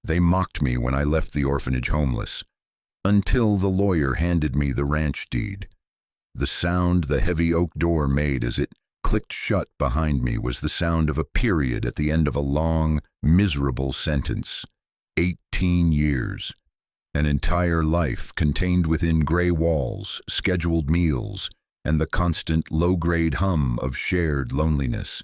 They mocked me when I left the orphanage homeless, until the lawyer handed me the ranch deed. The sound the heavy oak door made as it clicked shut behind me was the sound of a period at the end of a long, miserable sentence. 18 years. An entire life contained within gray walls, scheduled meals, and the constant low-grade hum of shared loneliness.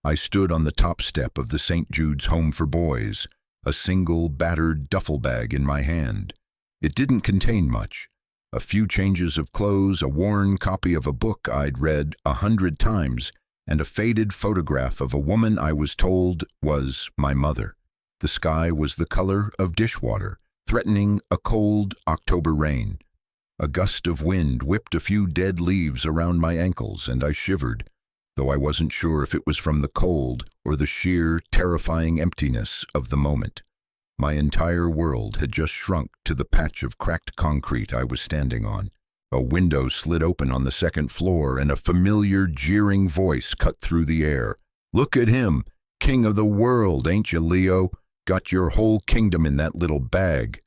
I stood on the top step of the St. Jude's Home for Boys, a single battered duffel bag in my hand. It didn't contain much. A few changes of clothes, a worn copy of a book I'd read 100 times, and a faded photograph of a woman I was told was my mother. The sky was the color of dishwater, threatening a cold October rain. A gust of wind whipped a few dead leaves around my ankles, and I shivered, though I wasn't sure if it was from the cold or the sheer, terrifying emptiness of the moment. My entire world had just shrunk to the patch of cracked concrete I was standing on. A window slid open on the second floor, and a familiar, jeering voice cut through the air. "Look at him! King of the world, ain't you, Leo? Got your whole kingdom in that little bag."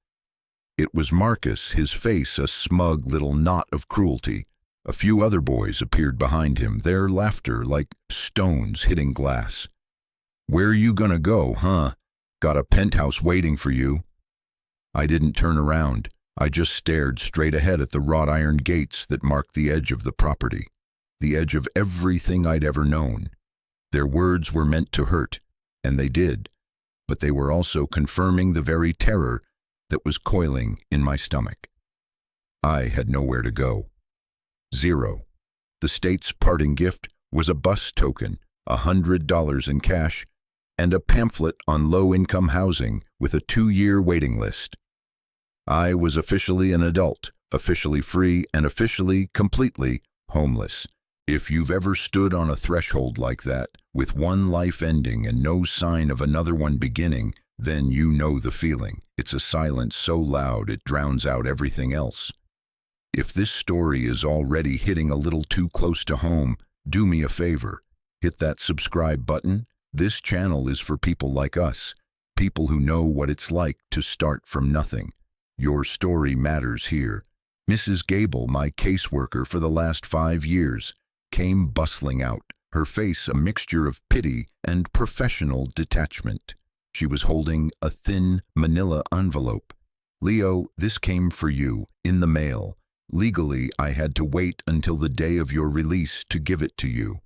It was Marcus, his face a smug little knot of cruelty. A few other boys appeared behind him, their laughter like stones hitting glass. "Where you gonna go, huh? Got a penthouse waiting for you." I didn't turn around. I just stared straight ahead at the wrought iron gates that marked the edge of the property, the edge of everything I'd ever known. Their words were meant to hurt, and they did, but they were also confirming the very terror that was coiling in my stomach. I had nowhere to go. Zero. The state's parting gift was a bus token, $100 in cash, and a pamphlet on low-income housing with a 2-year waiting list. I was officially an adult, officially free, and officially, completely homeless. If you've ever stood on a threshold like that, with one life ending and no sign of another one beginning, then you know the feeling. It's a silence so loud it drowns out everything else. If this story is already hitting a little too close to home, do me a favor. Hit that subscribe button. This channel is for people like us, people who know what it's like to start from nothing. Your story matters here. Mrs. Gable, my caseworker for the last 5 years, came bustling out, her face a mixture of pity and professional detachment. She was holding a thin manila envelope. "Leo, this came for you, in the mail. Legally, I had to wait until the day of your release to give it to you."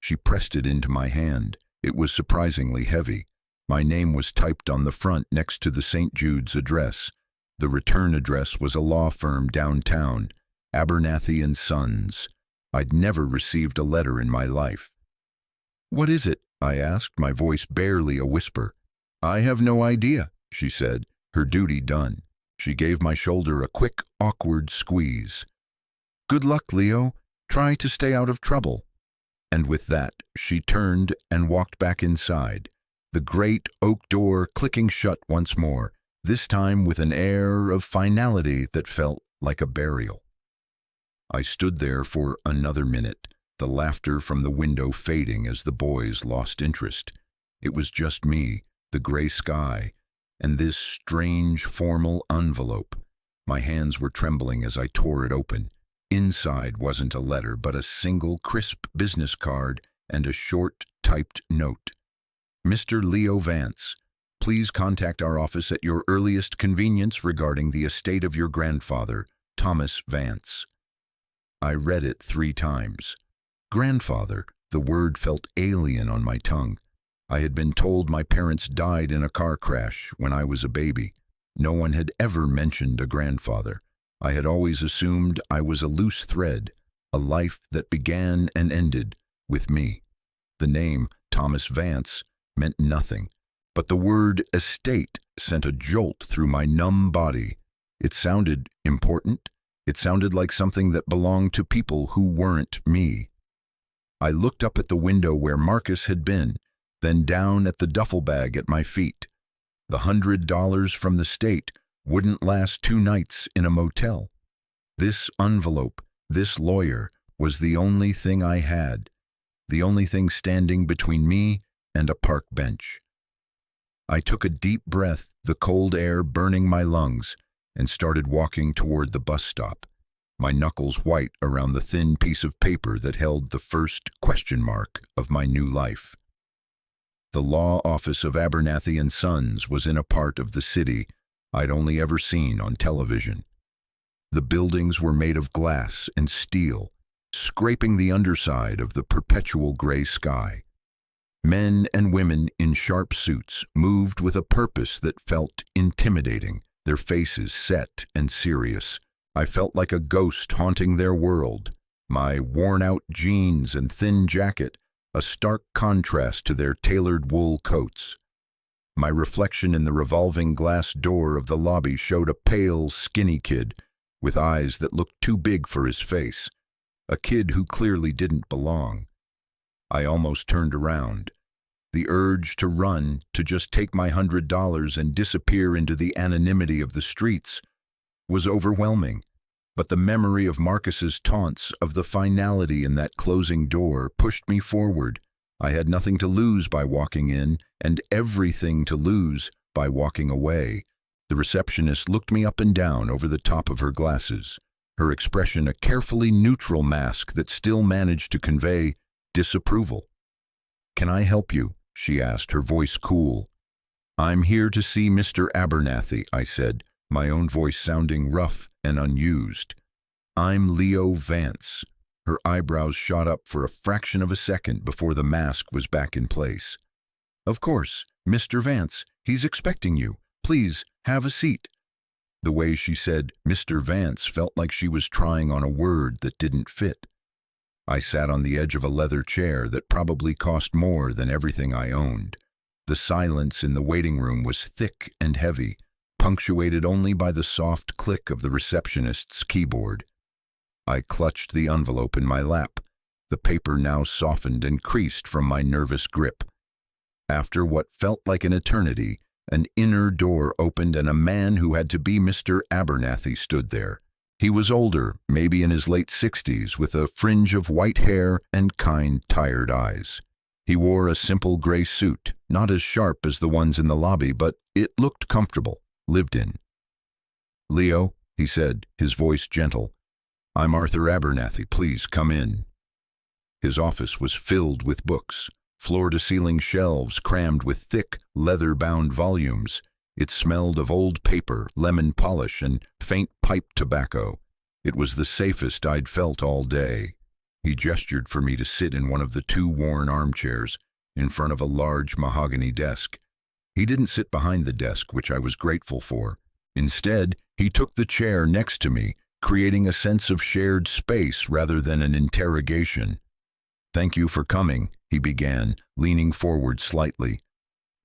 She pressed it into my hand. It was surprisingly heavy. My name was typed on the front next to the St. Jude's address. The return address was a law firm downtown, Abernathy and Sons. I'd never received a letter in my life. "What is it?" I asked, my voice barely a whisper. "I have no idea," she said, her duty done. She gave my shoulder a quick, awkward squeeze. "Good luck, Leo. Try to stay out of trouble." And with that, she turned and walked back inside, the great oak door clicking shut once more, this time with an air of finality that felt like a burial. I stood there for another minute, the laughter from the window fading as the boys lost interest. It was just me, the gray sky, and this strange, formal envelope. My hands were trembling as I tore it open. Inside wasn't a letter, but a single crisp business card and a short, typed note. "Mr. Leo Vance, please contact our office at your earliest convenience regarding the estate of your grandfather, Thomas Vance." I read it 3 times. Grandfather, the word felt alien on my tongue. I had been told my parents died in a car crash when I was a baby. No one had ever mentioned a grandfather. I had always assumed I was a loose thread, a life that began and ended with me. The name, Thomas Vance, meant nothing, but the word estate sent a jolt through my numb body. It sounded important. It sounded like something that belonged to people who weren't me. I looked up at the window where Marcus had been, then down at the duffel bag at my feet. The $100 from the state wouldn't last 2 nights in a motel. This envelope, this lawyer, was the only thing I had, the only thing standing between me and a park bench. I took a deep breath, the cold air burning my lungs, and started walking toward the bus stop, my knuckles white around the thin piece of paper that held the first question mark of my new life. The law office of Abernathy and Sons was in a part of the city I'd only ever seen on television. The buildings were made of glass and steel, scraping the underside of the perpetual gray sky. Men and women in sharp suits moved with a purpose that felt intimidating, their faces set and serious. I felt like a ghost haunting their world, my worn-out jeans and thin jacket a stark contrast to their tailored wool coats. My reflection in the revolving glass door of the lobby showed a pale, skinny kid with eyes that looked too big for his face, a kid who clearly didn't belong. I almost turned around. The urge to run, to just take my $100 and disappear into the anonymity of the streets, was overwhelming. But the memory of Marcus's taunts, of the finality in that closing door, pushed me forward. I had nothing to lose by walking in, and everything to lose by walking away. The receptionist looked me up and down over the top of her glasses, her expression a carefully neutral mask that still managed to convey disapproval. "Can I help you?" she asked, her voice cool. "I'm here to see Mr. Abernathy," I said, my own voice sounding rough and unused. "I'm Leo Vance." Her eyebrows shot up for a fraction of a second before the mask was back in place. "Of course, Mr. Vance, he's expecting you. Please, have a seat." The way she said Mr. Vance felt like she was trying on a word that didn't fit. I sat on the edge of a leather chair that probably cost more than everything I owned. The silence in the waiting room was thick and heavy, punctuated only by the soft click of the receptionist's keyboard. I clutched the envelope in my lap, the paper now softened and creased from my nervous grip. After what felt like an eternity, an inner door opened and a man who had to be Mr. Abernathy stood there. He was older, maybe in his late 60s, with a fringe of white hair and kind, tired eyes. He wore a simple gray suit, not as sharp as the ones in the lobby, but it looked comfortable, lived in. "Leo," he said, his voice gentle, "I'm Arthur Abernathy. Please come in." His office was filled with books, floor-to-ceiling shelves crammed with thick, leather-bound volumes. It smelled of old paper, lemon polish, and faint pipe tobacco. It was the safest I'd felt all day. He gestured for me to sit in one of the two worn armchairs, in front of a large mahogany desk. He didn't sit behind the desk, which I was grateful for. Instead, he took the chair next to me, creating a sense of shared space rather than an interrogation. "Thank you for coming," he began, leaning forward slightly.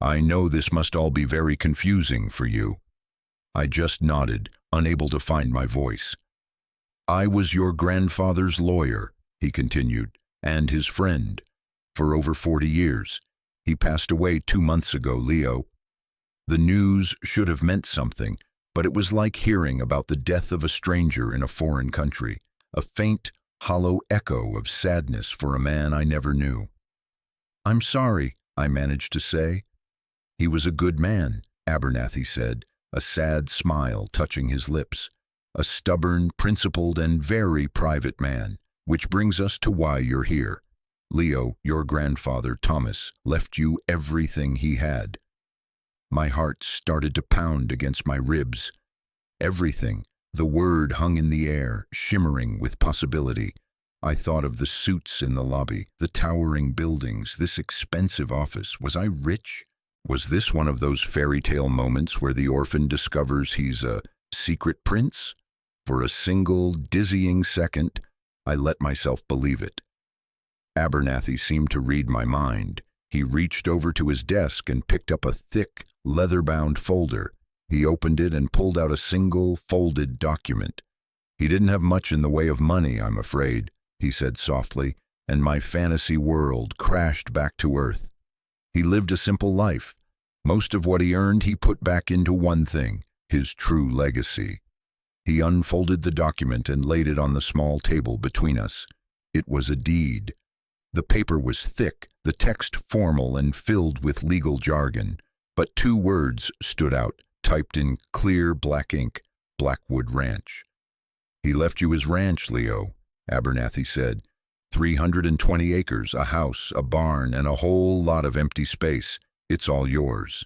"I know this must all be very confusing for you." I just nodded, unable to find my voice. "I was your grandfather's lawyer," he continued, "and his friend, for over 40 years. He passed away 2 months ago, Leo." The news should have meant something, but it was like hearing about the death of a stranger in a foreign country, a faint, hollow echo of sadness for a man I never knew. "I'm sorry," I managed to say. "He was a good man," Abernathy said, a sad smile touching his lips. "A stubborn, principled, and very private man, which brings us to why you're here. Leo, your grandfather, Thomas, left you everything he had." My heart started to pound against my ribs. Everything. The word hung in the air, shimmering with possibility. I thought of the suits in the lobby, the towering buildings, this expensive office. Was I rich? Was this one of those fairy tale moments where the orphan discovers he's a secret prince? For a single, dizzying second, I let myself believe it. Abernathy seemed to read my mind. He reached over to his desk and picked up a thick, leather-bound folder. He opened it and pulled out a single, folded document. "He didn't have much in the way of money, I'm afraid," he said softly, and my fantasy world crashed back to earth. He lived a simple life. Most of what he earned he put back into one thing, his true legacy. He unfolded the document and laid it on the small table between us. It was a deed. The paper was thick, the text formal and filled with legal jargon. but two words stood out, typed in clear black ink: Blackwood Ranch. "He left you his ranch, Leo," Abernathy said. 320 acres, a house, a barn, and a whole lot of empty space. It's all yours."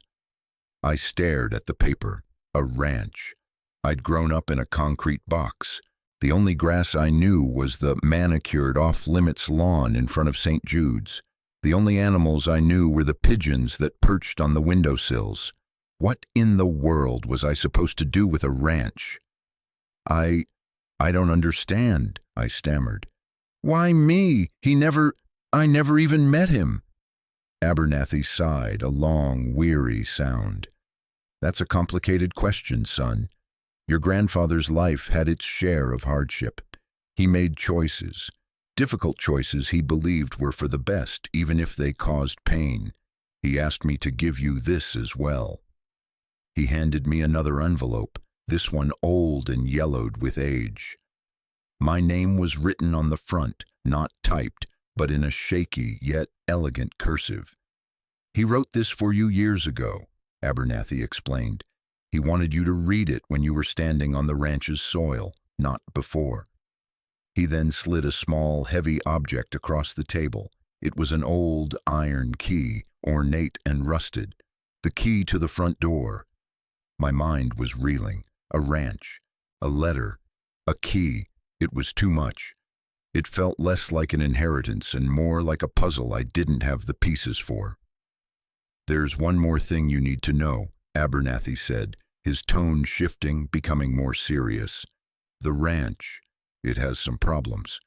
I stared at the paper. A ranch. I'd grown up in a concrete box. The only grass I knew was the manicured off-limits lawn in front of St. Jude's. The only animals I knew were the pigeons that perched on the windowsills. What in the world was I supposed to do with a ranch? I don't understand," I stammered. "Why me? I never even met him." Abernathy sighed, a long, weary sound. "That's a complicated question, son. Your grandfather's life had its share of hardship. He made choices, difficult choices he believed were for the best, even if they caused pain. He asked me to give you this as well." He handed me another envelope, this one old and yellowed with age. My name was written on the front, not typed, but in a shaky yet elegant cursive. "He wrote this for you years ago," Abernathy explained. "He wanted you to read it when you were standing on the ranch's soil, not before." He then slid a small, heavy object across the table. It was an old iron key, ornate and rusted, the key to the front door. My mind was reeling. A ranch, a letter, a key. It was too much. It felt less like an inheritance and more like a puzzle I didn't have the pieces for. "There's one more thing you need to know," Abernathy said, his tone shifting, becoming more serious. "The ranch, it has some problems.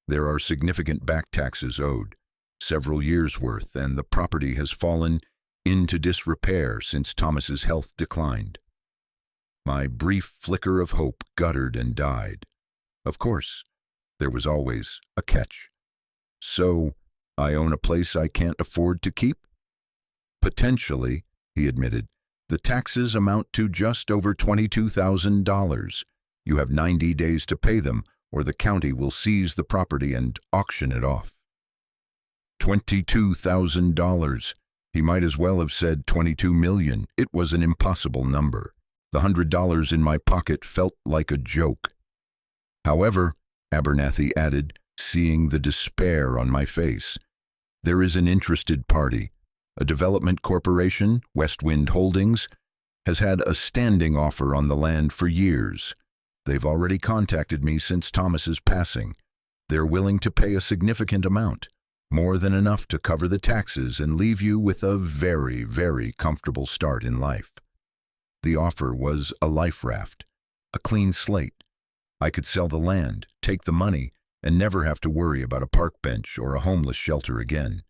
There are significant back taxes owed, several years' worth, and the property has fallen into disrepair since Thomas's health declined." My brief flicker of hope guttered and died. Of course, there was always a catch. "So, I own a place I can't afford to keep?" "Potentially," he admitted. "The taxes amount to just over $22,000. You have 90 days to pay them, or the county will seize the property and auction it off." $22,000. He might as well have said 22 million. It was an impossible number. The $100 in my pocket felt like a joke. "However," Abernathy added, seeing the despair on my face, "there is an interested party. A development corporation, Westwind Holdings, has had a standing offer on the land for years. They've already contacted me since Thomas's passing. They're willing to pay a significant amount, more than enough to cover the taxes and leave you with a very, very comfortable start in life." The offer was a life raft, a clean slate. I could sell the land, take the money, and never have to worry about a park bench or a homeless shelter again.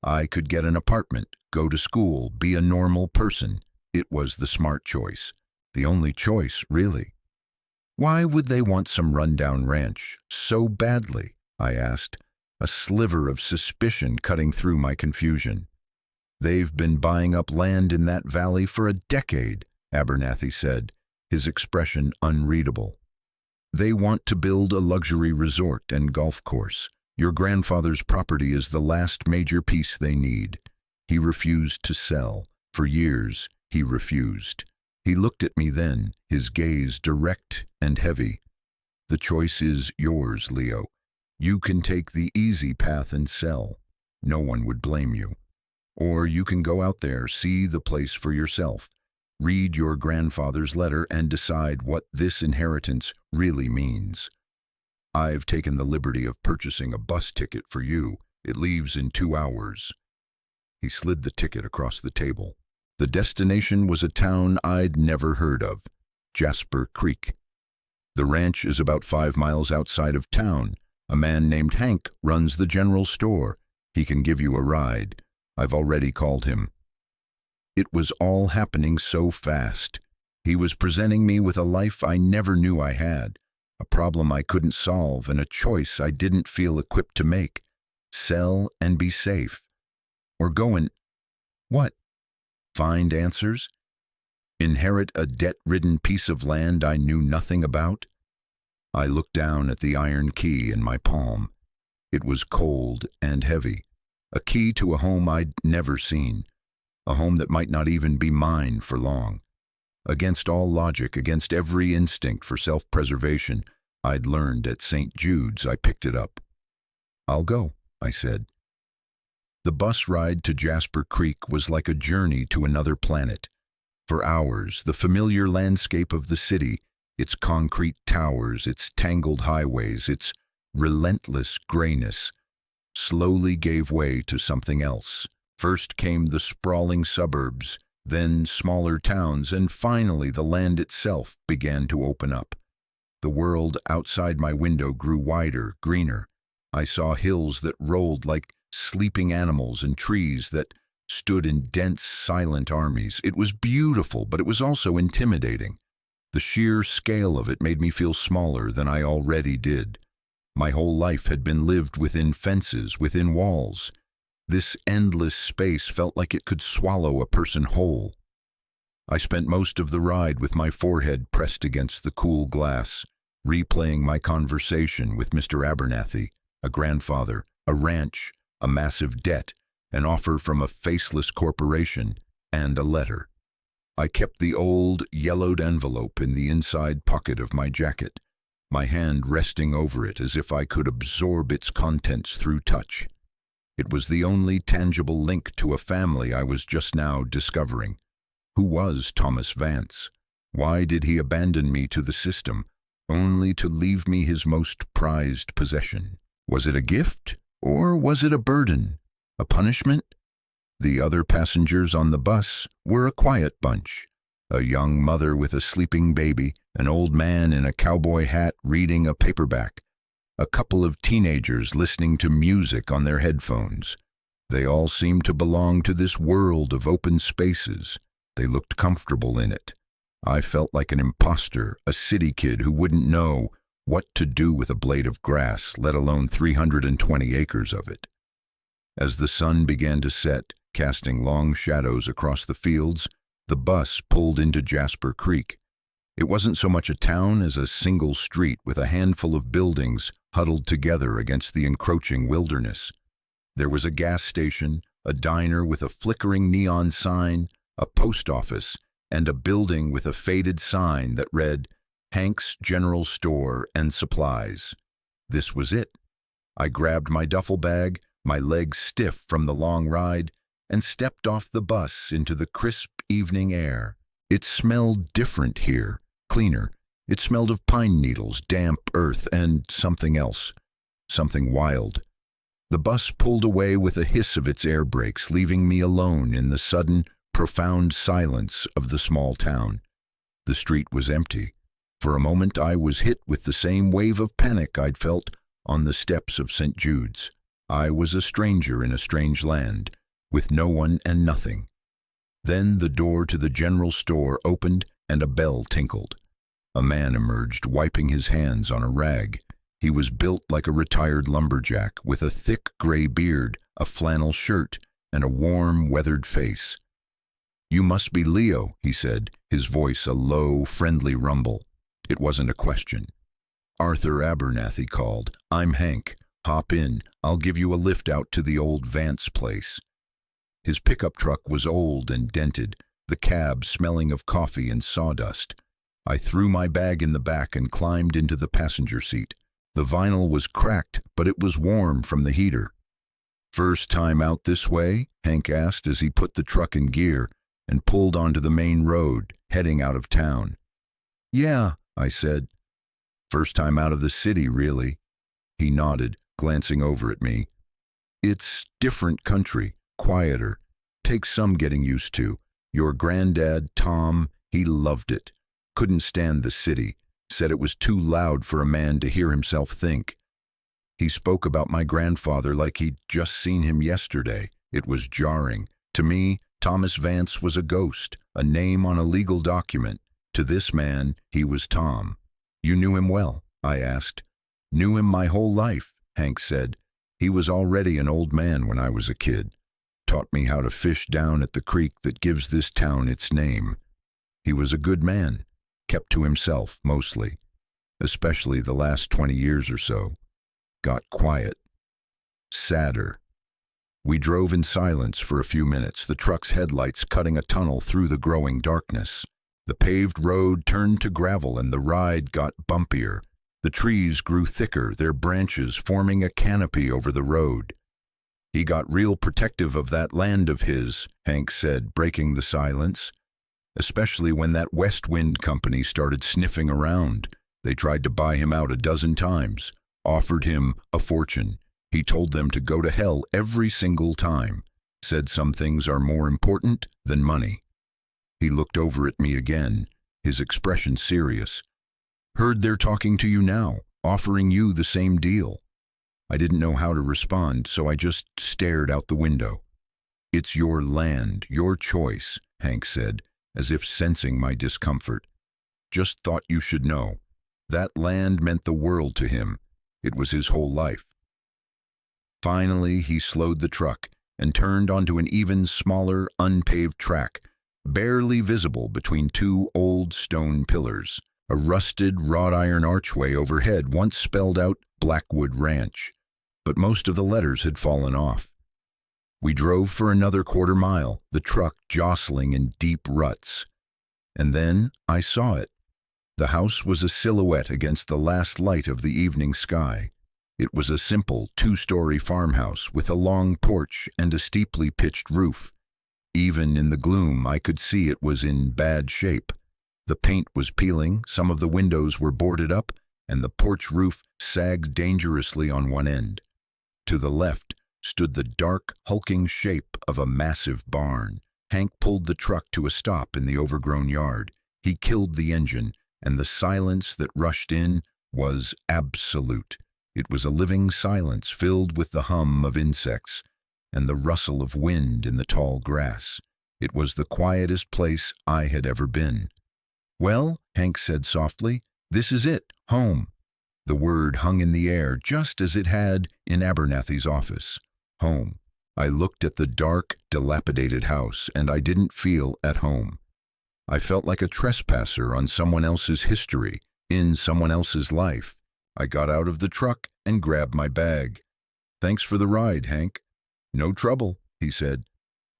I could get an apartment, go to school, be a normal person. It was the smart choice. The only choice, really. "Why would they want some rundown ranch so badly?" I asked, a sliver of suspicion cutting through my confusion. "They've been buying up land in that valley for a decade," Abernathy said, his expression unreadable. "They want to build a luxury resort and golf course. Your grandfather's property is the last major piece they need. He refused to sell. For years, he refused." He looked at me then, his gaze direct and heavy. "The choice is yours, Leo. You can take the easy path and sell. No one would blame you. Or you can go out there, see the place for yourself, read your grandfather's letter, and decide what this inheritance really means. I've taken the liberty of purchasing a bus ticket for you. It leaves in 2 hours." He slid the ticket across the table. The destination was a town I'd never heard of, Jasper Creek. "The ranch is about 5 miles outside of town. A man named Hank runs the general store. He can give you a ride. I've already called him." It was all happening so fast. He was presenting me with a life I never knew I had, a problem I couldn't solve, and a choice I didn't feel equipped to make. Sell and be safe. Or go and... what? Find answers? Inherit a debt-ridden piece of land I knew nothing about? I looked down at the iron key in my palm. It was cold and heavy, a key to a home I'd never seen. a home that might not even be mine for long. Against all logic, against every instinct for self-preservation I'd learned at St. Jude's, I picked it up. "I'll go," I said. The bus ride to Jasper Creek was like a journey to another planet. For hours, the familiar landscape of the city, its concrete towers, its tangled highways, its relentless grayness, slowly gave way to something else. First came the sprawling suburbs, then smaller towns, and finally the land itself began to open up. The world outside my window grew wider, greener. I saw hills that rolled like sleeping animals and trees that stood in dense, silent armies. It was beautiful, but it was also intimidating. The sheer scale of it made me feel smaller than I already did. My whole life had been lived within fences, within walls. This endless space felt like it could swallow a person whole. I spent most of the ride with my forehead pressed against the cool glass, replaying my conversation with Mr. Abernathy, a grandfather, a ranch, a massive debt, an offer from a faceless corporation, and a letter. I kept the old, yellowed envelope in the inside pocket of my jacket, my hand resting over it as if I could absorb its contents through touch. It was the only tangible link to a family I was just now discovering. Who was Thomas Vance? Why did he abandon me to the system, only to leave me his most prized possession? Was it a gift, or was it a burden, a punishment? The other passengers on the bus were a quiet bunch. A young mother with a sleeping baby, an old man in a cowboy hat reading a paperback, a couple of teenagers listening to music on their headphones. They all seemed to belong to this world of open spaces. They looked comfortable in it. I felt like an imposter, a city kid who wouldn't know what to do with a blade of grass, let alone 320 acres of it. As the sun began to set, casting long shadows across the fields, the bus pulled into Jasper Creek. It wasn't so much a town as a single street with a handful of buildings huddled together against the encroaching wilderness. There was a gas station, a diner with a flickering neon sign, a post office, and a building with a faded sign that read, "Hank's General Store and Supplies." This was it. I grabbed my duffel bag, my legs stiff from the long ride, and stepped off the bus into the crisp evening air. It smelled different here, cleaner. It smelled of pine needles, damp earth, and something else, something wild. The bus pulled away with a hiss of its air brakes, leaving me alone in the sudden, profound silence of the small town. The street was empty. For a moment I was hit with the same wave of panic I'd felt on the steps of St. Jude's. I was a stranger in a strange land, with no one and nothing. Then the door to the general store opened and a bell tinkled. A man emerged, wiping his hands on a rag. He was built like a retired lumberjack, with a thick gray beard, a flannel shirt, and a warm, weathered face. "You must be Leo," he said, his voice a low, friendly rumble. It wasn't a question. "Arthur Abernathy called. I'm Hank. Hop in. I'll give you a lift out to the old Vance place." His pickup truck was old and dented, the cab smelling of coffee and sawdust. I threw my bag in the back and climbed into the passenger seat. The vinyl was cracked, but it was warm from the heater. "First time out this way?" Hank asked as he put the truck in gear and pulled onto the main road, heading out of town. "Yeah," I said. "First time out of the city, really." He nodded, glancing over at me. "It's different country, quieter. Takes some getting used to. Your granddad, Tom, he loved it. Couldn't stand the city. Said it was too loud for a man to hear himself think. He spoke about my grandfather like he'd just seen him yesterday. It was jarring. To me, Thomas Vance was a ghost, a name on a legal document. To this man, he was Tom." "You knew him well?" I asked. "Knew him my whole life," Hank said. "He was already an old man when I was a kid. Taught me how to fish down at the creek that gives this town its name. He was a good man, kept to himself mostly, especially the last 20 years or so. Got quiet, sadder. We drove in silence for a few minutes, the truck's headlights cutting a tunnel through the growing darkness. The paved road turned to gravel and the ride got bumpier. The trees grew thicker, their branches forming a canopy over the road. "He got real protective of that land of his," Hank said, breaking the silence. "Especially when that West Wind company started sniffing around. They tried to buy him out a dozen times, offered him a fortune. He told them to go to hell every single time, said some things are more important than money." He looked over at me again, his expression serious. "Heard they're talking to you now, offering you the same deal." I didn't know how to respond, so I just stared out the window. "It's your land, your choice," Hank said, as if sensing my discomfort. "Just thought you should know. That land meant the world to him. It was his whole life." Finally, he slowed the truck and turned onto an even smaller, unpaved track, barely visible between two old stone pillars. A rusted wrought iron archway overhead once spelled out Blackwood Ranch, but most of the letters had fallen off. We drove for another quarter-mile, the truck jostling in deep ruts. And then I saw it. The house was a silhouette against the last light of the evening sky. It was a simple two-story farmhouse with a long porch and a steeply pitched roof. Even in the gloom, I could see it was in bad shape. The paint was peeling, some of the windows were boarded up, and the porch roof sagged dangerously on one end. To the left stood the dark, hulking shape of a massive barn. Hank pulled the truck to a stop in the overgrown yard. He killed the engine, and the silence that rushed in was absolute. It was a living silence filled with the hum of insects and the rustle of wind in the tall grass. It was the quietest place I had ever been. "Well," Hank said softly, "this is it, home." The word hung in the air just as it had in Abernathy's office. Home. I looked at the dark, dilapidated house, and I didn't feel at home. I felt like a trespasser on someone else's history, in someone else's life. I got out of the truck and grabbed my bag. "Thanks for the ride, Hank." "No trouble," he said.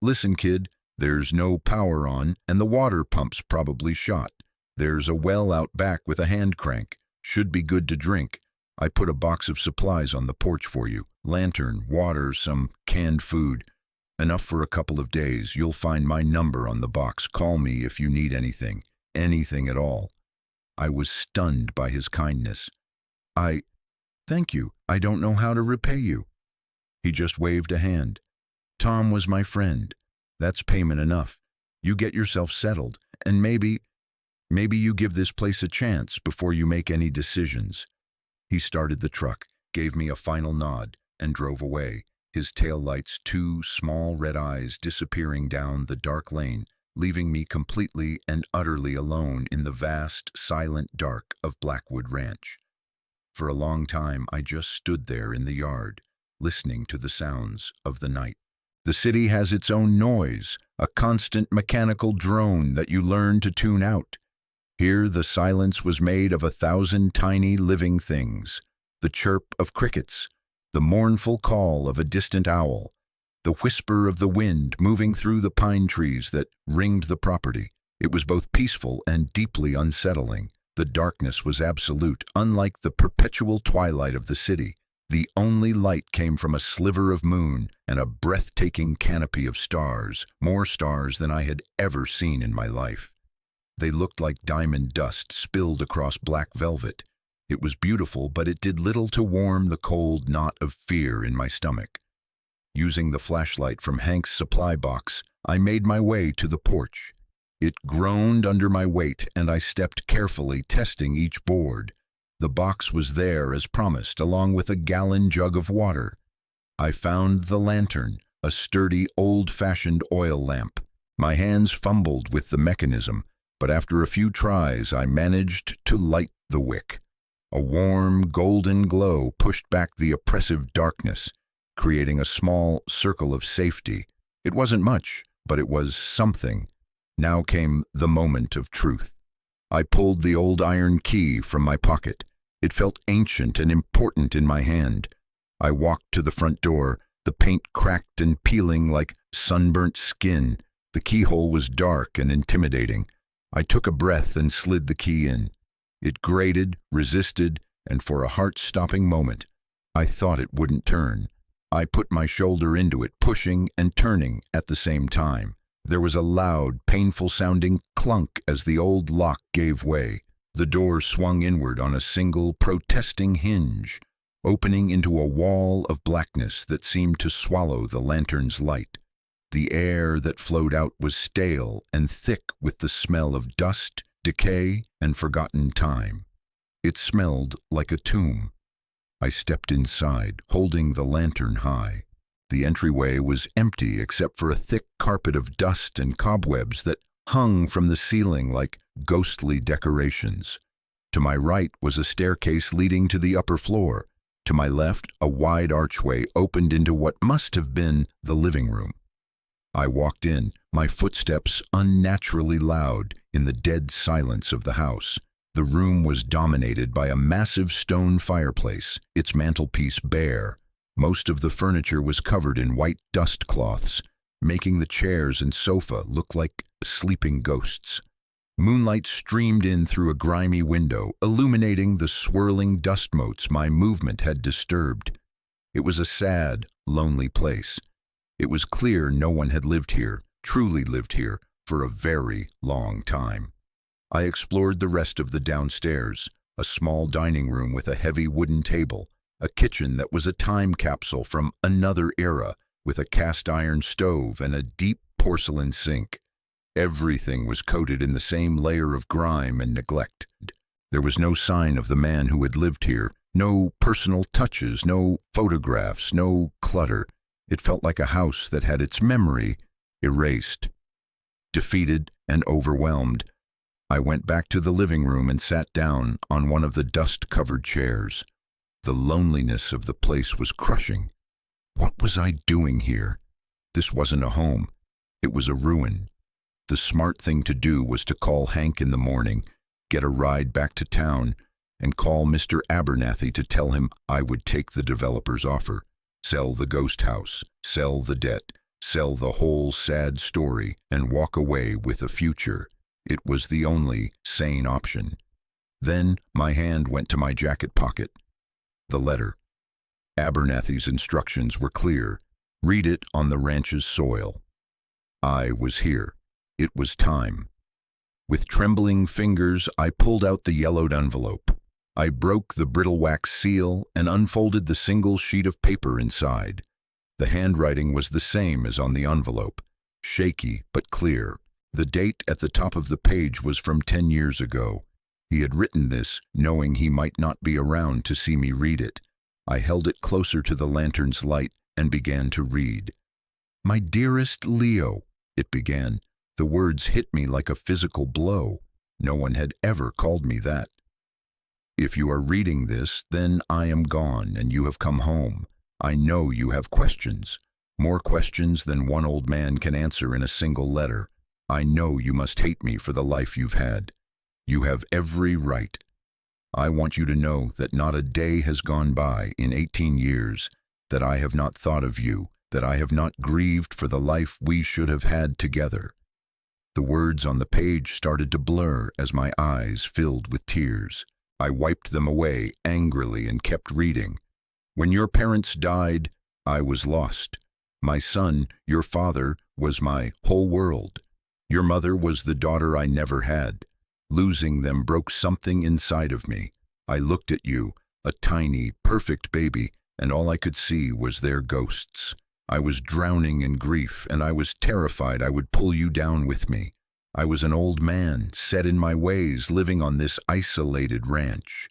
"Listen, kid, there's no power on, and the water pump's probably shot. There's a well out back with a hand crank. Should be good to drink. I put a box of supplies on the porch for you. Lantern, water, some canned food. Enough for a couple of days. You'll find my number on the box. Call me if you need anything. Anything at all." I was stunned by his kindness. Thank you. I don't know how to repay you." He just waved a hand. "Tom was my friend. That's payment enough. You get yourself settled, and maybe you give this place a chance before you make any decisions." He started the truck, gave me a final nod, and drove away, his taillights, two small red eyes disappearing down the dark lane, leaving me completely and utterly alone in the vast, silent dark of Blackwood Ranch. For a long time, I just stood there in the yard, listening to the sounds of the night. The city has its own noise, a constant mechanical drone that you learn to tune out. Here the silence was made of 1,000 tiny living things, the chirp of crickets, the mournful call of a distant owl, the whisper of the wind moving through the pine trees that ringed the property. It was both peaceful and deeply unsettling. The darkness was absolute, unlike the perpetual twilight of the city. The only light came from a sliver of moon and a breathtaking canopy of stars, more stars than I had ever seen in my life. They looked like diamond dust spilled across black velvet. It was beautiful, but it did little to warm the cold knot of fear in my stomach. Using the flashlight from Hank's supply box, I made my way to the porch. It groaned under my weight, and I stepped carefully, testing each board. The box was there as promised, along with a gallon jug of water. I found the lantern, a sturdy, old-fashioned oil lamp. My hands fumbled with the mechanism, but after a few tries, I managed to light the wick. A warm, golden glow pushed back the oppressive darkness, creating a small circle of safety. It wasn't much, but it was something. Now came the moment of truth. I pulled the old iron key from my pocket. It felt ancient and important in my hand. I walked to the front door, the paint cracked and peeling like sunburnt skin. The keyhole was dark and intimidating. I took a breath and slid the key in. It grated, resisted, and for a heart-stopping moment, I thought it wouldn't turn. I put my shoulder into it, pushing and turning at the same time. There was a loud, painful-sounding clunk as the old lock gave way. The door swung inward on a single, protesting hinge, opening into a wall of blackness that seemed to swallow the lantern's light. The air that flowed out was stale and thick with the smell of dust, decay, and forgotten time. It smelled like a tomb. I stepped inside, holding the lantern high. The entryway was empty except for a thick carpet of dust and cobwebs that hung from the ceiling like ghostly decorations. To my right was a staircase leading to the upper floor. To my left, a wide archway opened into what must have been the living room. I walked in, my footsteps unnaturally loud in the dead silence of the house. The room was dominated by a massive stone fireplace, its mantelpiece bare. Most of the furniture was covered in white dust cloths, making the chairs and sofa look like sleeping ghosts. Moonlight streamed in through a grimy window, illuminating the swirling dust motes my movement had disturbed. It was a sad, lonely place. It was clear no one had lived here, truly lived here, for a very long time. I explored the rest of the downstairs, a small dining room with a heavy wooden table, a kitchen that was a time capsule from another era, with a cast-iron stove and a deep porcelain sink. Everything was coated in the same layer of grime and neglect. There was no sign of the man who had lived here, no personal touches, no photographs, no clutter. It felt like a house that had its memory erased. Defeated and overwhelmed, I went back to the living room and sat down on one of the dust-covered chairs. The loneliness of the place was crushing. What was I doing here? This wasn't a home. It was a ruin. The smart thing to do was to call Hank in the morning, get a ride back to town, and call Mr. Abernathy to tell him I would take the developer's offer. Sell the ghost house, sell the debt, sell the whole sad story, and walk away with a future. It was the only sane option. Then my hand went to my jacket pocket. The letter. Abernathy's instructions were clear. Read it on the ranch's soil. I was here. It was time. With trembling fingers, I pulled out the yellowed envelope. I broke the brittle wax seal and unfolded the single sheet of paper inside. The handwriting was the same as on the envelope, shaky but clear. The date at the top of the page was from 10 years ago. He had written this, knowing he might not be around to see me read it. I held it closer to the lantern's light and began to read. "My dearest Leo," it began. The words hit me like a physical blow. No one had ever called me that. "If you are reading this, then I am gone and you have come home. I know you have questions, more questions than one old man can answer in a single letter. I know you must hate me for the life you've had. You have every right. I want you to know that not a day has gone by in 18 years that I have not thought of you, that I have not grieved for the life we should have had together." The words on the page started to blur as my eyes filled with tears. I wiped them away angrily and kept reading. "When your parents died, I was lost. My son, your father, was my whole world. Your mother was the daughter I never had. Losing them broke something inside of me. I looked at you, a tiny, perfect baby, and all I could see was their ghosts. I was drowning in grief, and I was terrified I would pull you down with me. I was an old man, set in my ways, living on this isolated ranch.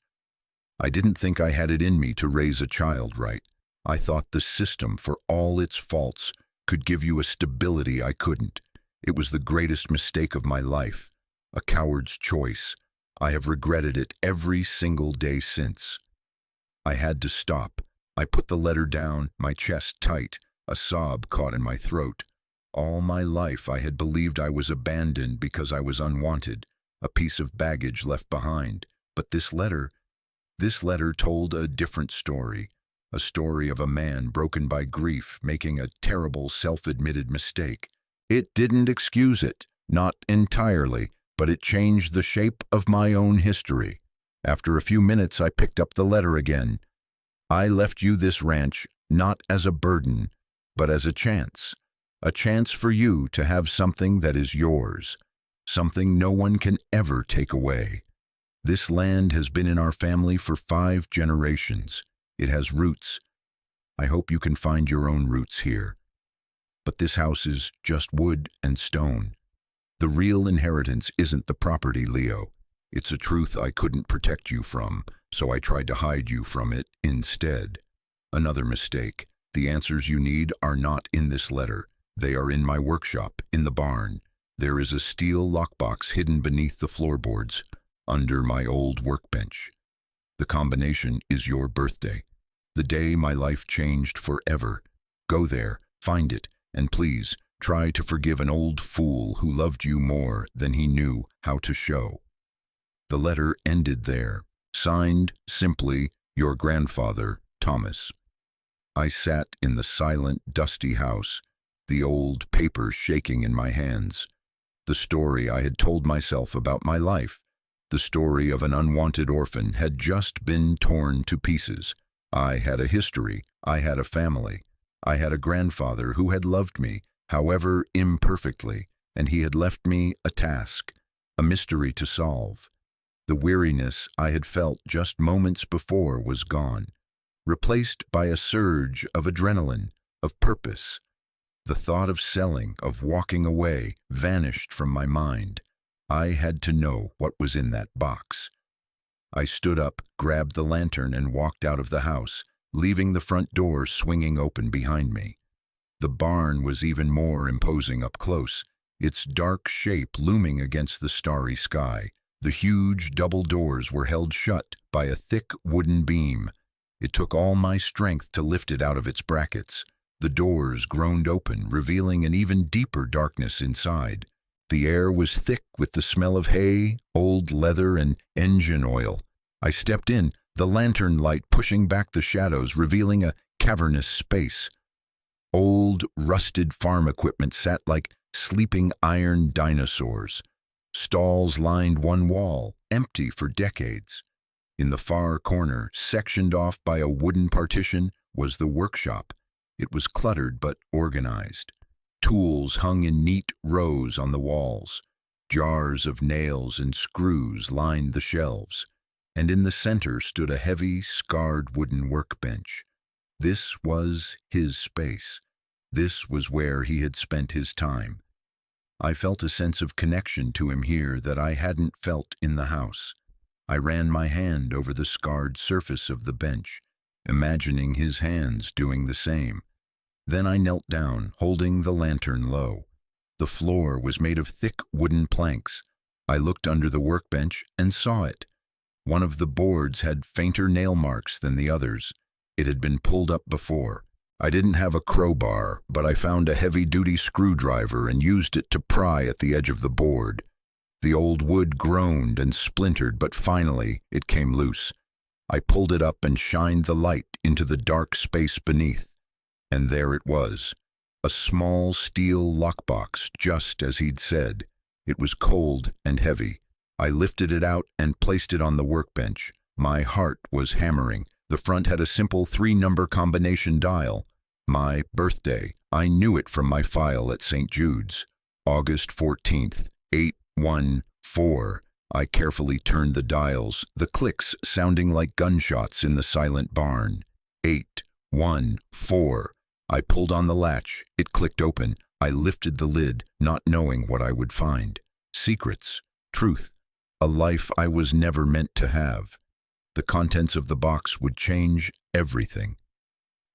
I didn't think I had it in me to raise a child right. I thought the system, for all its faults, could give you a stability I couldn't. It was the greatest mistake of my life, a coward's choice. I have regretted it every single day since." I had to stop. I put the letter down, my chest tight, a sob caught in my throat. All my life I had believed I was abandoned because I was unwanted, a piece of baggage left behind. But this letter told a different story. A story of a man broken by grief, making a terrible self-admitted mistake. It didn't excuse it, not entirely, but it changed the shape of my own history. After a few minutes, I picked up the letter again. I left you this ranch not as a burden, but as a chance for you to have something that is yours, something no one can ever take away. This land has been in our family for 5 generations. It has roots. I hope you can find your own roots here. But this house is just wood and stone. The real inheritance isn't the property, Leo. It's a truth I couldn't protect you from, so I tried to hide you from it instead. Another mistake. The answers you need are not in this letter. They are in my workshop, in the barn. There is a steel lockbox hidden beneath the floorboards, under my old workbench. The combination is your birthday, the day my life changed forever. Go there, find it, and please try to forgive an old fool who loved you more than he knew how to show. The letter ended there, signed simply, your grandfather, Thomas. I sat in the silent, dusty house, the old papers shaking in my hands. The story I had told myself about my life, the story of an unwanted orphan, had just been torn to pieces. I had a history, I had a family, I had a grandfather who had loved me, however imperfectly, and he had left me a task, a mystery to solve. The weariness I had felt just moments before was gone, replaced by a surge of adrenaline, of purpose. The thought of selling, of walking away, vanished from my mind. I had to know what was in that box. I stood up, grabbed the lantern, and walked out of the house, leaving the front door swinging open behind me. The barn was even more imposing up close, its dark shape looming against the starry sky. The huge double doors were held shut by a thick wooden beam. It took all my strength to lift it out of its brackets. The doors groaned open, revealing an even deeper darkness inside. The air was thick with the smell of hay, old leather, and engine oil. I stepped in, the lantern light pushing back the shadows, revealing a cavernous space. Old, rusted farm equipment sat like sleeping iron dinosaurs. Stalls lined one wall, empty for decades. In the far corner, sectioned off by a wooden partition, was the workshop. It was cluttered but organized. Tools hung in neat rows on the walls. Jars of nails and screws lined the shelves. And in the center stood a heavy, scarred wooden workbench. This was his space. This was where he had spent his time. I felt a sense of connection to him here that I hadn't felt in the house. I ran my hand over the scarred surface of the bench, imagining his hands doing the same. Then I knelt down, holding the lantern low. The floor was made of thick wooden planks. I looked under the workbench and saw it. One of the boards had fainter nail marks than the others. It had been pulled up before. I didn't have a crowbar, but I found a heavy-duty screwdriver and used it to pry at the edge of the board. The old wood groaned and splintered, but finally it came loose. I pulled it up and shined the light into the dark space beneath. And there it was, a small steel lockbox, just as he'd said. It was cold and heavy. I lifted it out and placed it on the workbench. My heart was hammering. The front had a simple 3-number combination dial. My birthday. I knew it from my file at St. Jude's. August 14th, 814. I carefully turned the dials, the clicks sounding like gunshots in the silent barn. 814. I pulled on the latch. It clicked open. I lifted the lid, not knowing what I would find. Secrets, truth, a life I was never meant to have. The contents of the box would change everything.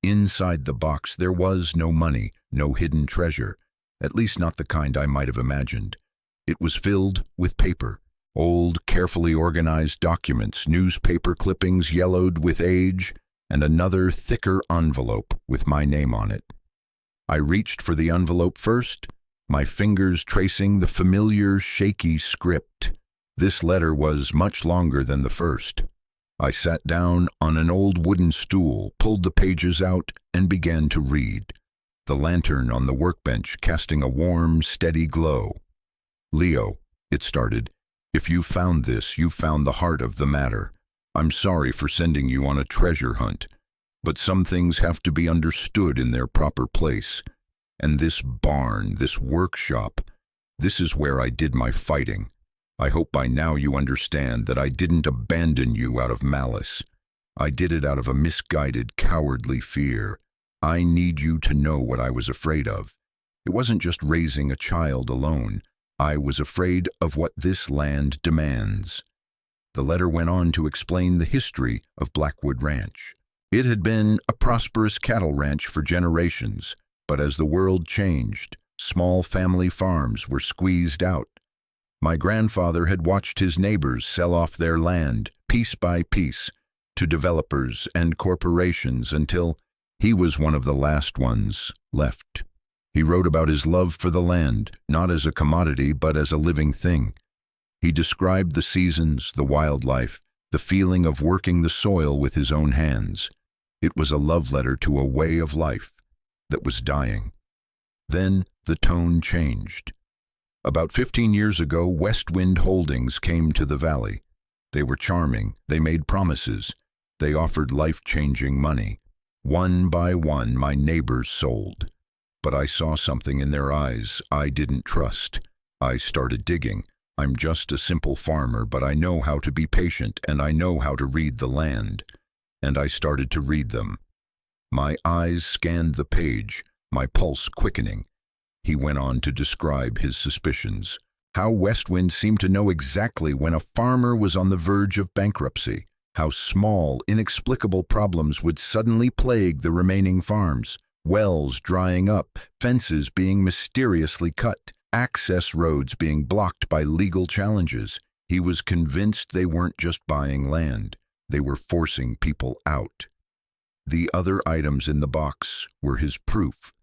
Inside the box there was no money, no hidden treasure, at least not the kind I might have imagined. It was filled with paper, old, carefully organized documents, newspaper clippings yellowed with age, and another thicker envelope with my name on it. I reached for the envelope first, my fingers tracing the familiar, shaky script. This letter was much longer than the first. I sat down on an old wooden stool, pulled the pages out, and began to read, the lantern on the workbench casting a warm, steady glow. "Leo," it started, "if you found this, you found the heart of the matter. I'm sorry for sending you on a treasure hunt, but some things have to be understood in their proper place. And this barn, this workshop, this is where I did my fighting. I hope by now you understand that I didn't abandon you out of malice. I did it out of a misguided, cowardly fear. I need you to know what I was afraid of. It wasn't just raising a child alone. I was afraid of what this land demands." The letter went on to explain the history of Blackwood Ranch. It had been a prosperous cattle ranch for generations, but as the world changed, small family farms were squeezed out. My grandfather had watched his neighbors sell off their land, piece by piece, to developers and corporations until he was one of the last ones left. He wrote about his love for the land, not as a commodity but as a living thing. He described the seasons, the wildlife, the feeling of working the soil with his own hands. It was a love letter to a way of life that was dying. Then the tone changed. About 15 years ago, West Wind Holdings came to the valley. They were charming, they made promises, they offered life-changing money. One by one, my neighbors sold. But I saw something in their eyes I didn't trust. I started digging. I'm just a simple farmer, but I know how to be patient and I know how to read the land. And I started to read them. My eyes scanned the page, my pulse quickening. He went on to describe his suspicions, how Westwind seemed to know exactly when a farmer was on the verge of bankruptcy, how small, inexplicable problems would suddenly plague the remaining farms, wells drying up, fences being mysteriously cut, access roads being blocked by legal challenges. He was convinced they weren't just buying land, they were forcing people out. The other items in the box were his proof.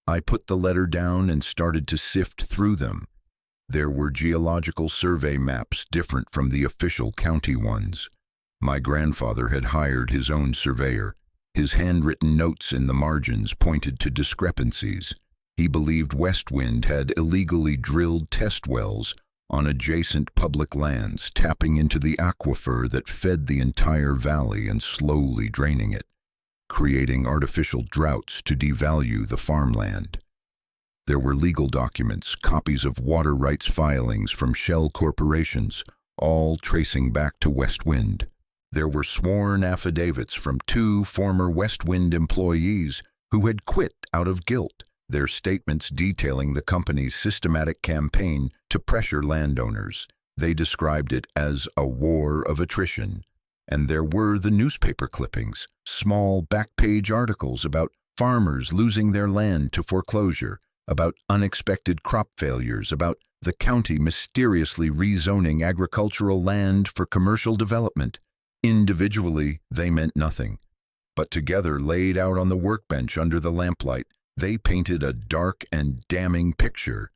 I put the letter down and started to sift through them. There were geological survey maps different from the official county ones. My grandfather had hired his own surveyor. His handwritten notes in the margins pointed to discrepancies. He believed Westwind had illegally drilled test wells on adjacent public lands, tapping into the aquifer that fed the entire valley and slowly draining it, creating artificial droughts to devalue the farmland. There were legal documents, copies of water rights filings from shell corporations, all tracing back to Westwind. There were sworn affidavits from 2 former Westwind employees who had quit out of guilt, their statements detailing the company's systematic campaign to pressure landowners. They described it as a war of attrition. And there were the newspaper clippings, small back-page articles about farmers losing their land to foreclosure, about unexpected crop failures, about the county mysteriously rezoning agricultural land for commercial development. Individually, they meant nothing. But together, laid out on the workbench under the lamplight, they painted a dark and damning picture.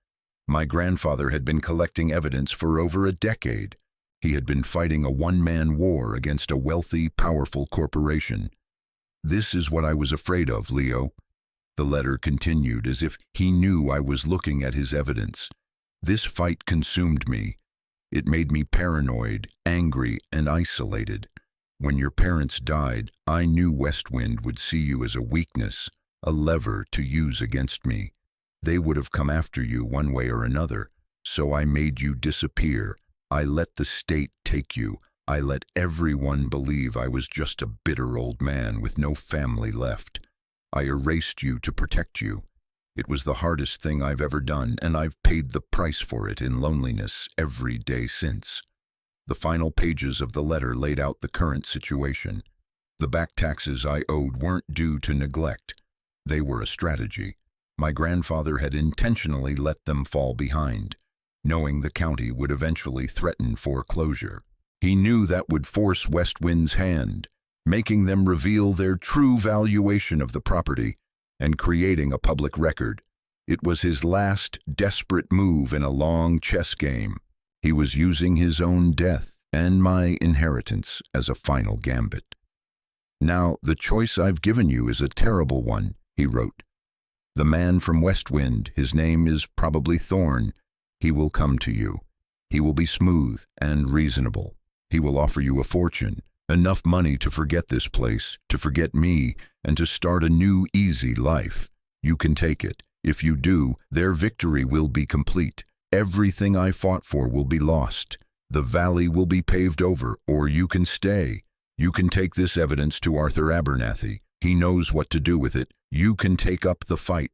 My grandfather had been collecting evidence for over a decade. He had been fighting a one-man war against a wealthy, powerful corporation. "This is what I was afraid of, Leo." The letter continued as if he knew I was looking at his evidence. "This fight consumed me. It made me paranoid, angry, and isolated. When your parents died, I knew Westwind would see you as a weakness, a lever to use against me. They would have come after you one way or another, so I made you disappear. I let the state take you. I let everyone believe I was just a bitter old man with no family left. I erased you to protect you. It was the hardest thing I've ever done, and I've paid the price for it in loneliness every day since." The final pages of the letter laid out the current situation. The back taxes I owed weren't due to neglect. They were a strategy. My grandfather had intentionally let them fall behind, knowing the county would eventually threaten foreclosure. He knew that would force Westwind's hand, making them reveal their true valuation of the property and creating a public record. It was his last desperate move in a long chess game. He was using his own death, and my inheritance as a final gambit. "Now, the choice I've given you is a terrible one," he wrote. "The man from West Wind, his name is probably Thorn, he will come to you. He will be smooth and reasonable. He will offer you a fortune, enough money to forget this place, to forget me, and to start a new, easy life. You can take it. If you do, their victory will be complete. Everything I fought for will be lost. The valley will be paved over, or you can stay. You can take this evidence to Arthur Abernathy. He knows what to do with it. You can take up the fight.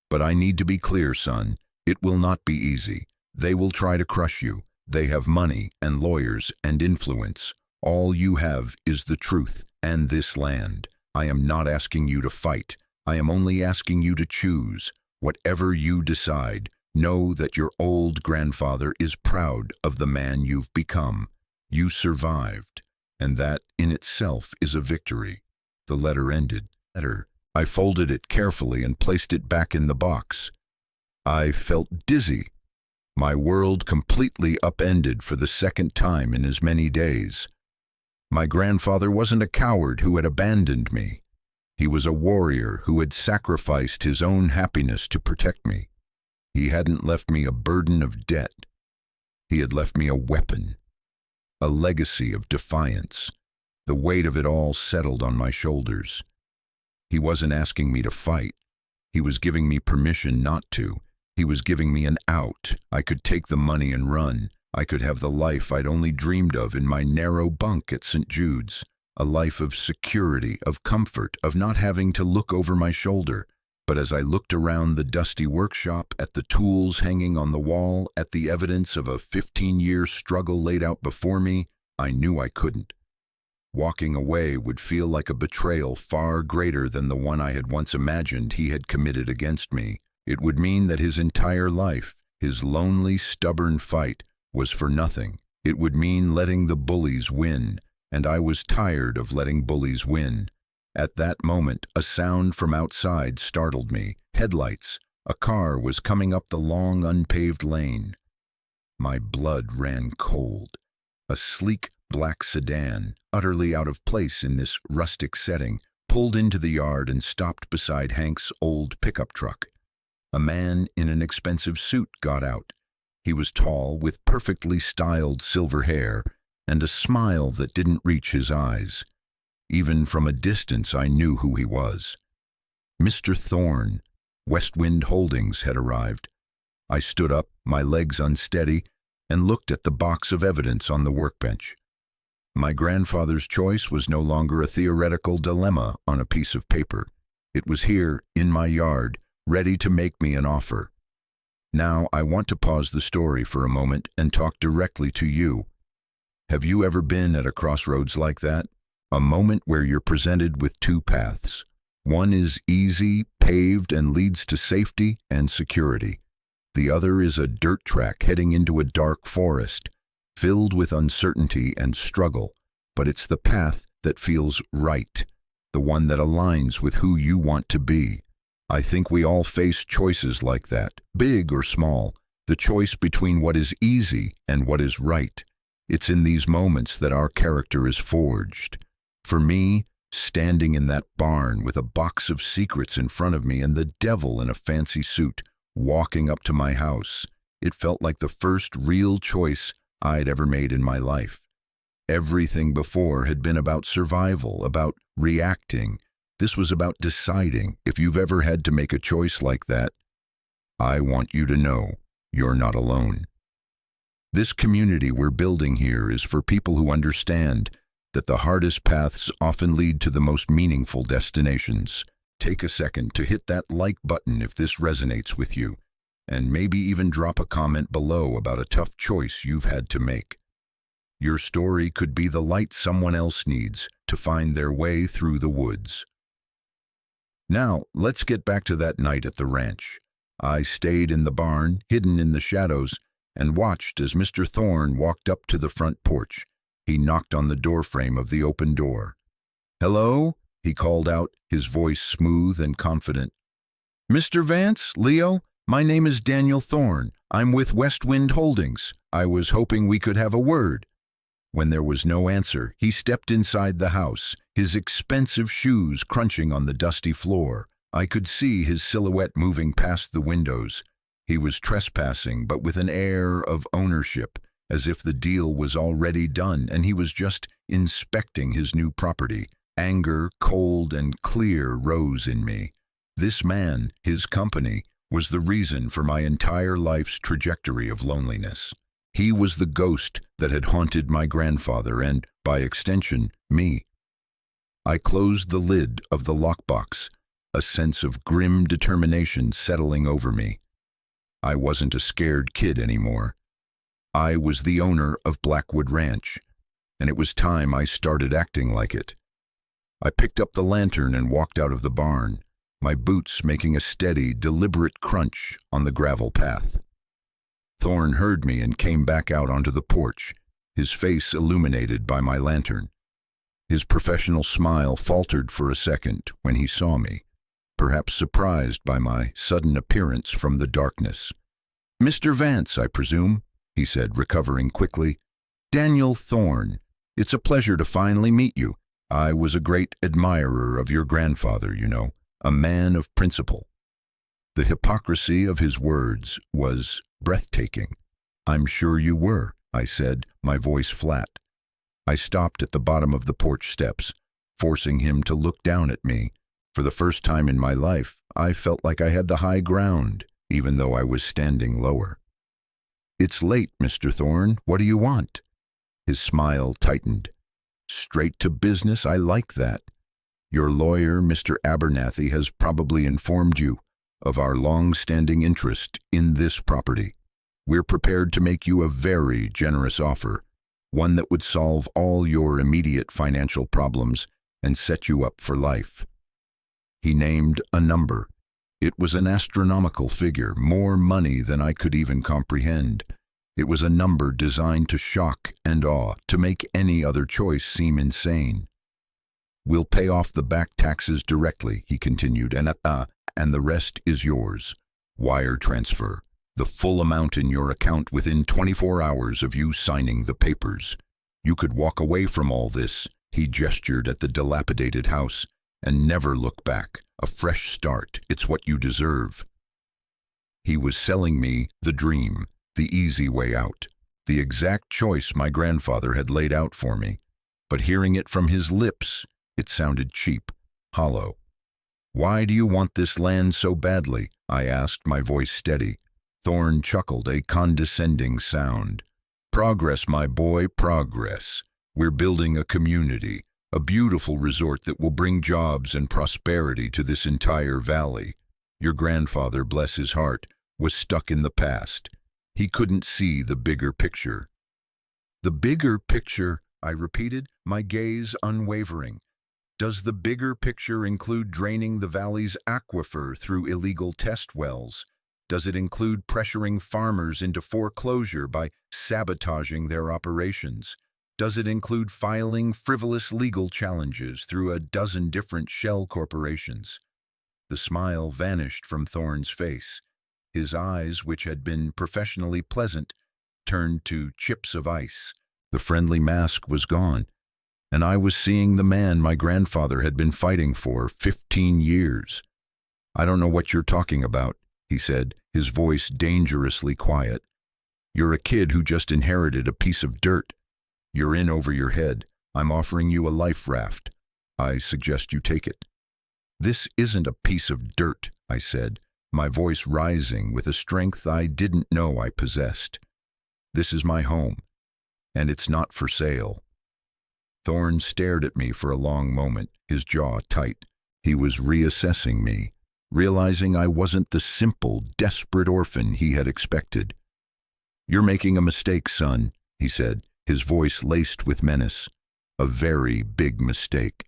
But I need to be clear, son. It will not be easy. They will try to crush you. They have money and lawyers and influence. All you have is the truth and this land. I am not asking you to fight. I am only asking you to choose. Whatever you decide, know that your old grandfather is proud of the man you've become. You survived, and that in itself is a victory." The letter ended. I folded it carefully and placed it back in the box. I felt dizzy. My world completely upended for the second time in as many days. My grandfather wasn't a coward who had abandoned me. He was a warrior who had sacrificed his own happiness to protect me. He hadn't left me a burden of debt. He had left me a weapon, a legacy of defiance. The weight of it all settled on my shoulders. He wasn't asking me to fight. He was giving me permission not to. He was giving me an out. I could take the money and run. I could have the life I'd only dreamed of in my narrow bunk at St. Jude's. A life of security, of comfort, of not having to look over my shoulder. But as I looked around the dusty workshop, at the tools hanging on the wall, at the evidence of a 15-year struggle laid out before me, I knew I couldn't. Walking away would feel like a betrayal far greater than the one I had once imagined he had committed against me. It would mean that his entire life, his lonely, stubborn fight, was for nothing. It would mean letting the bullies win, and I was tired of letting bullies win. At that moment, a sound from outside startled me. Headlights. A car was coming up the long, unpaved lane. My blood ran cold. A sleek, black sedan, utterly out of place in this rustic setting, pulled into the yard and stopped beside Hank's old pickup truck. A man in an expensive suit got out. He was tall, with perfectly styled silver hair, and a smile that didn't reach his eyes. Even from a distance I knew who he was. Mr. Thorn, West Wind Holdings, had arrived. I stood up, my legs unsteady, and looked at the box of evidence on the workbench. My grandfather's choice was no longer a theoretical dilemma on a piece of paper. It was here, in my yard, ready to make me an offer. Now I want to pause the story for a moment and talk directly to you. Have you ever been at a crossroads like that? A moment where you're presented with two paths. One is easy, paved, and leads to safety and security. The other is a dirt track heading into a dark forest, filled with uncertainty and struggle, but it's the path that feels right, the one that aligns with who you want to be. I think we all face choices like that, big or small, the choice between what is easy and what is right. It's in these moments that our character is forged. For me, standing in that barn with a box of secrets in front of me and the devil in a fancy suit walking up to my house, it felt like the first real choice I'd ever made in my life. Everything before had been about survival, about reacting. This was about deciding. If you've ever had to make a choice like that, I want you to know you're not alone. This community we're building here is for people who understand that the hardest paths often lead to the most meaningful destinations. Take a second to hit that like button if this resonates with you, and maybe even drop a comment below about a tough choice you've had to make. Your story could be the light someone else needs to find their way through the woods. Now, let's get back to that night at the ranch. I stayed in the barn, hidden in the shadows, and watched as Mr. Thorn walked up to the front porch. He knocked on the doorframe of the open door. "Hello?" he called out, his voice smooth and confident. "Mr. Vance, Leo, my name is Daniel Thorn. I'm with West Wind Holdings. I was hoping we could have a word." When there was no answer, he stepped inside the house, his expensive shoes crunching on the dusty floor. I could see his silhouette moving past the windows. He was trespassing, but with an air of ownership, as if the deal was already done and he was just inspecting his new property. Anger, cold and clear, rose in me. This man, his company, was the reason for my entire life's trajectory of loneliness. He was the ghost that had haunted my grandfather and, by extension, me. I closed the lid of the lockbox, a sense of grim determination settling over me. I wasn't a scared kid anymore. I was the owner of Blackwood Ranch, and it was time I started acting like it. I picked up the lantern and walked out of the barn, my boots making a steady, deliberate crunch on the gravel path. Thorne heard me and came back out onto the porch, his face illuminated by my lantern. His professional smile faltered for a second when he saw me, perhaps surprised by my sudden appearance from the darkness. "Mr. Vance, I presume," he said, recovering quickly. "Daniel Thorne. It's a pleasure to finally meet you. I was a great admirer of your grandfather, you know, a man of principle." The hypocrisy of his words was breathtaking. "I'm sure you were," I said, my voice flat. I stopped at the bottom of the porch steps, forcing him to look down at me. For the first time in my life, I felt like I had the high ground, even though I was standing lower. "It's late, Mr. Thorne. What do you want?" His smile tightened. "Straight to business, I like that. Your lawyer, Mr. Abernathy, has probably informed you of our long-standing interest in this property. We're prepared to make you a very generous offer, one that would solve all your immediate financial problems and set you up for life." He named a number. It was an astronomical figure, more money than I could even comprehend. It was a number designed to shock and awe, to make any other choice seem insane. "We'll pay off the back taxes directly," he continued, and the rest is yours. Wire transfer. The full amount in your account within 24 hours of you signing the papers. You could walk away from all this, he gestured at the dilapidated house, and never look back. A fresh start. It's what you deserve. He was selling me the dream, the easy way out, the exact choice my grandfather had laid out for me. But hearing it from his lips, it sounded cheap, hollow. "Why do you want this land so badly?" I asked, my voice steady. Thorne chuckled, a condescending sound. "Progress, my boy, progress. We're building a community, a beautiful resort that will bring jobs and prosperity to this entire valley. Your grandfather, bless his heart, was stuck in the past. He couldn't see the bigger picture." "The bigger picture," I repeated, my gaze unwavering. "Does the bigger picture include draining the valley's aquifer through illegal test wells? Does it include pressuring farmers into foreclosure by sabotaging their operations? Does it include filing frivolous legal challenges through a dozen different shell corporations?" The smile vanished from Thorne's face. His eyes, which had been professionally pleasant, turned to chips of ice. The friendly mask was gone, and I was seeing the man my grandfather had been fighting for 15 years. "I don't know what you're talking about," he said, his voice dangerously quiet. "You're a kid who just inherited a piece of dirt. You're in over your head. I'm offering you a life raft. I suggest you take it." "This isn't a piece of dirt," I said, my voice rising with a strength I didn't know I possessed. "This is my home, and it's not for sale." Thorne stared at me for a long moment, his jaw tight. He was reassessing me, realizing I wasn't the simple, desperate orphan he had expected. "You're making a mistake, son," he said, his voice laced with menace. "A very big mistake.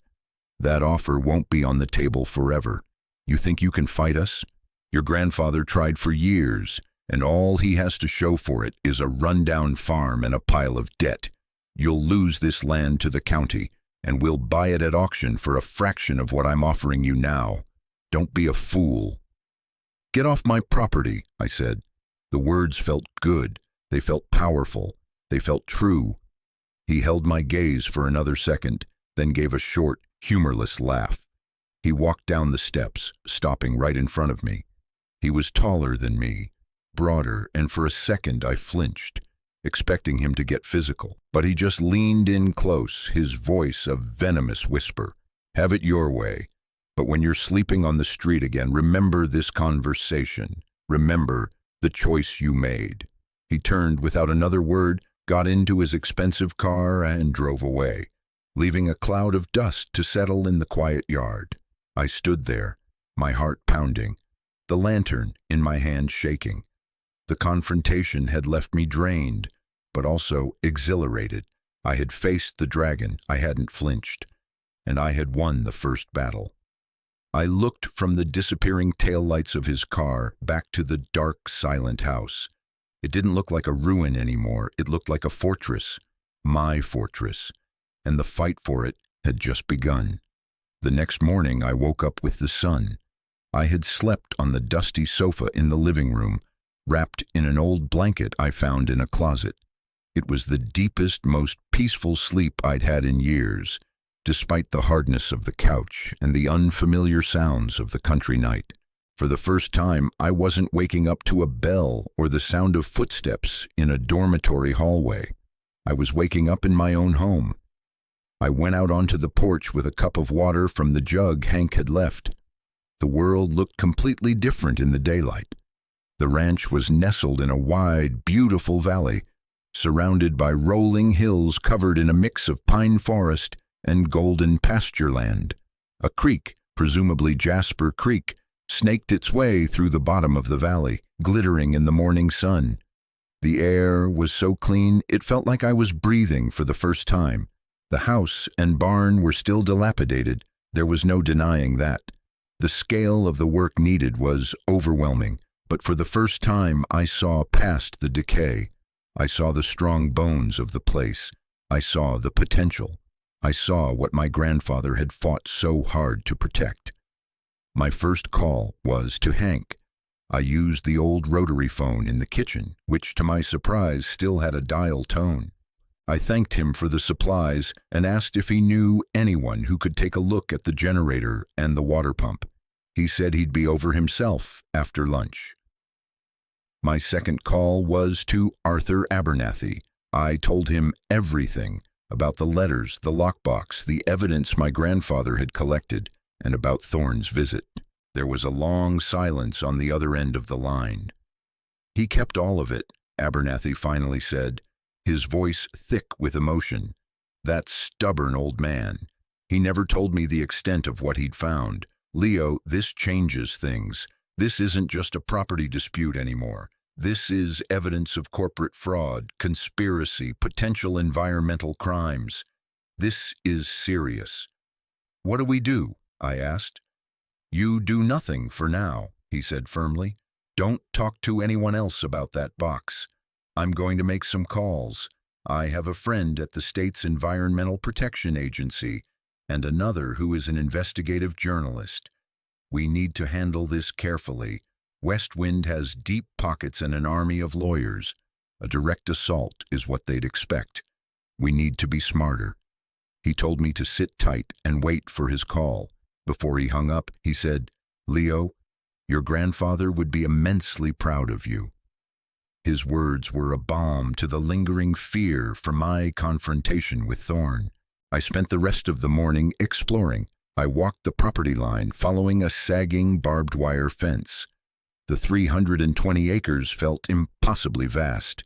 That offer won't be on the table forever. You think you can fight us? Your grandfather tried for years, and all he has to show for it is a rundown farm and a pile of debt. You'll lose this land to the county, and we'll buy it at auction for a fraction of what I'm offering you now. Don't be a fool." "Get off my property," I said. The words felt good. They felt powerful. They felt true. He held my gaze for another second, then gave a short, humorless laugh. He walked down the steps, stopping right in front of me. He was taller than me, broader, and for a second I flinched, expecting him to get physical. But he just leaned in close, his voice a venomous whisper. "Have it your way. But when you're sleeping on the street again, remember this conversation. Remember the choice you made." He turned without another word, got into his expensive car, and drove away, leaving a cloud of dust to settle in the quiet yard. I stood there, my heart pounding, the lantern in my hand shaking. The confrontation had left me drained, but also exhilarated. I had faced the dragon, I hadn't flinched, and I had won the first battle. I looked from the disappearing taillights of his car back to the dark, silent house. It didn't look like a ruin anymore. It looked like a fortress, my fortress, and the fight for it had just begun. The next morning, I woke up with the sun. I had slept on the dusty sofa in the living room, wrapped in an old blanket I found in a closet. It was the deepest, most peaceful sleep I'd had in years, despite the hardness of the couch and the unfamiliar sounds of the country night. For the first time, I wasn't waking up to a bell or the sound of footsteps in a dormitory hallway. I was waking up in my own home. I went out onto the porch with a cup of water from the jug Hank had left. The world looked completely different in the daylight. The ranch was nestled in a wide, beautiful valley, surrounded by rolling hills covered in a mix of pine forest and golden pasture land. A creek, presumably Jasper Creek, snaked its way through the bottom of the valley, glittering in the morning sun. The air was so clean it felt like I was breathing for the first time. The house and barn were still dilapidated. There was no denying that. The scale of the work needed was overwhelming, but for the first time I saw past the decay. I saw the strong bones of the place. I saw the potential. I saw what my grandfather had fought so hard to protect. My first call was to Hank. I used the old rotary phone in the kitchen, which to my surprise still had a dial tone. I thanked him for the supplies and asked if he knew anyone who could take a look at the generator and the water pump. He said he'd be over himself after lunch. My second call was to Arthur Abernathy. I told him everything about the letters, the lockbox, the evidence my grandfather had collected, and about Thorne's visit. There was a long silence on the other end of the line. "He kept all of it," Abernathy finally said, his voice thick with emotion. "That stubborn old man. He never told me the extent of what he'd found. Leo, this changes things. This isn't just a property dispute anymore. This is evidence of corporate fraud, conspiracy, potential environmental crimes. This is serious." "What do we do?" I asked. "You do nothing for now," he said firmly. "Don't talk to anyone else about that box. I'm going to make some calls. I have a friend at the state's Environmental Protection Agency and another who is an investigative journalist. We need to handle this carefully. West Wind has deep pockets and an army of lawyers. A direct assault is what they'd expect. We need to be smarter." He told me to sit tight and wait for his call. Before he hung up, he said, "Leo, your grandfather would be immensely proud of you." His words were a balm to the lingering fear for my confrontation with Thorne. I spent the rest of the morning exploring. I walked the property line, following a sagging barbed wire fence. The 320 acres felt impossibly vast.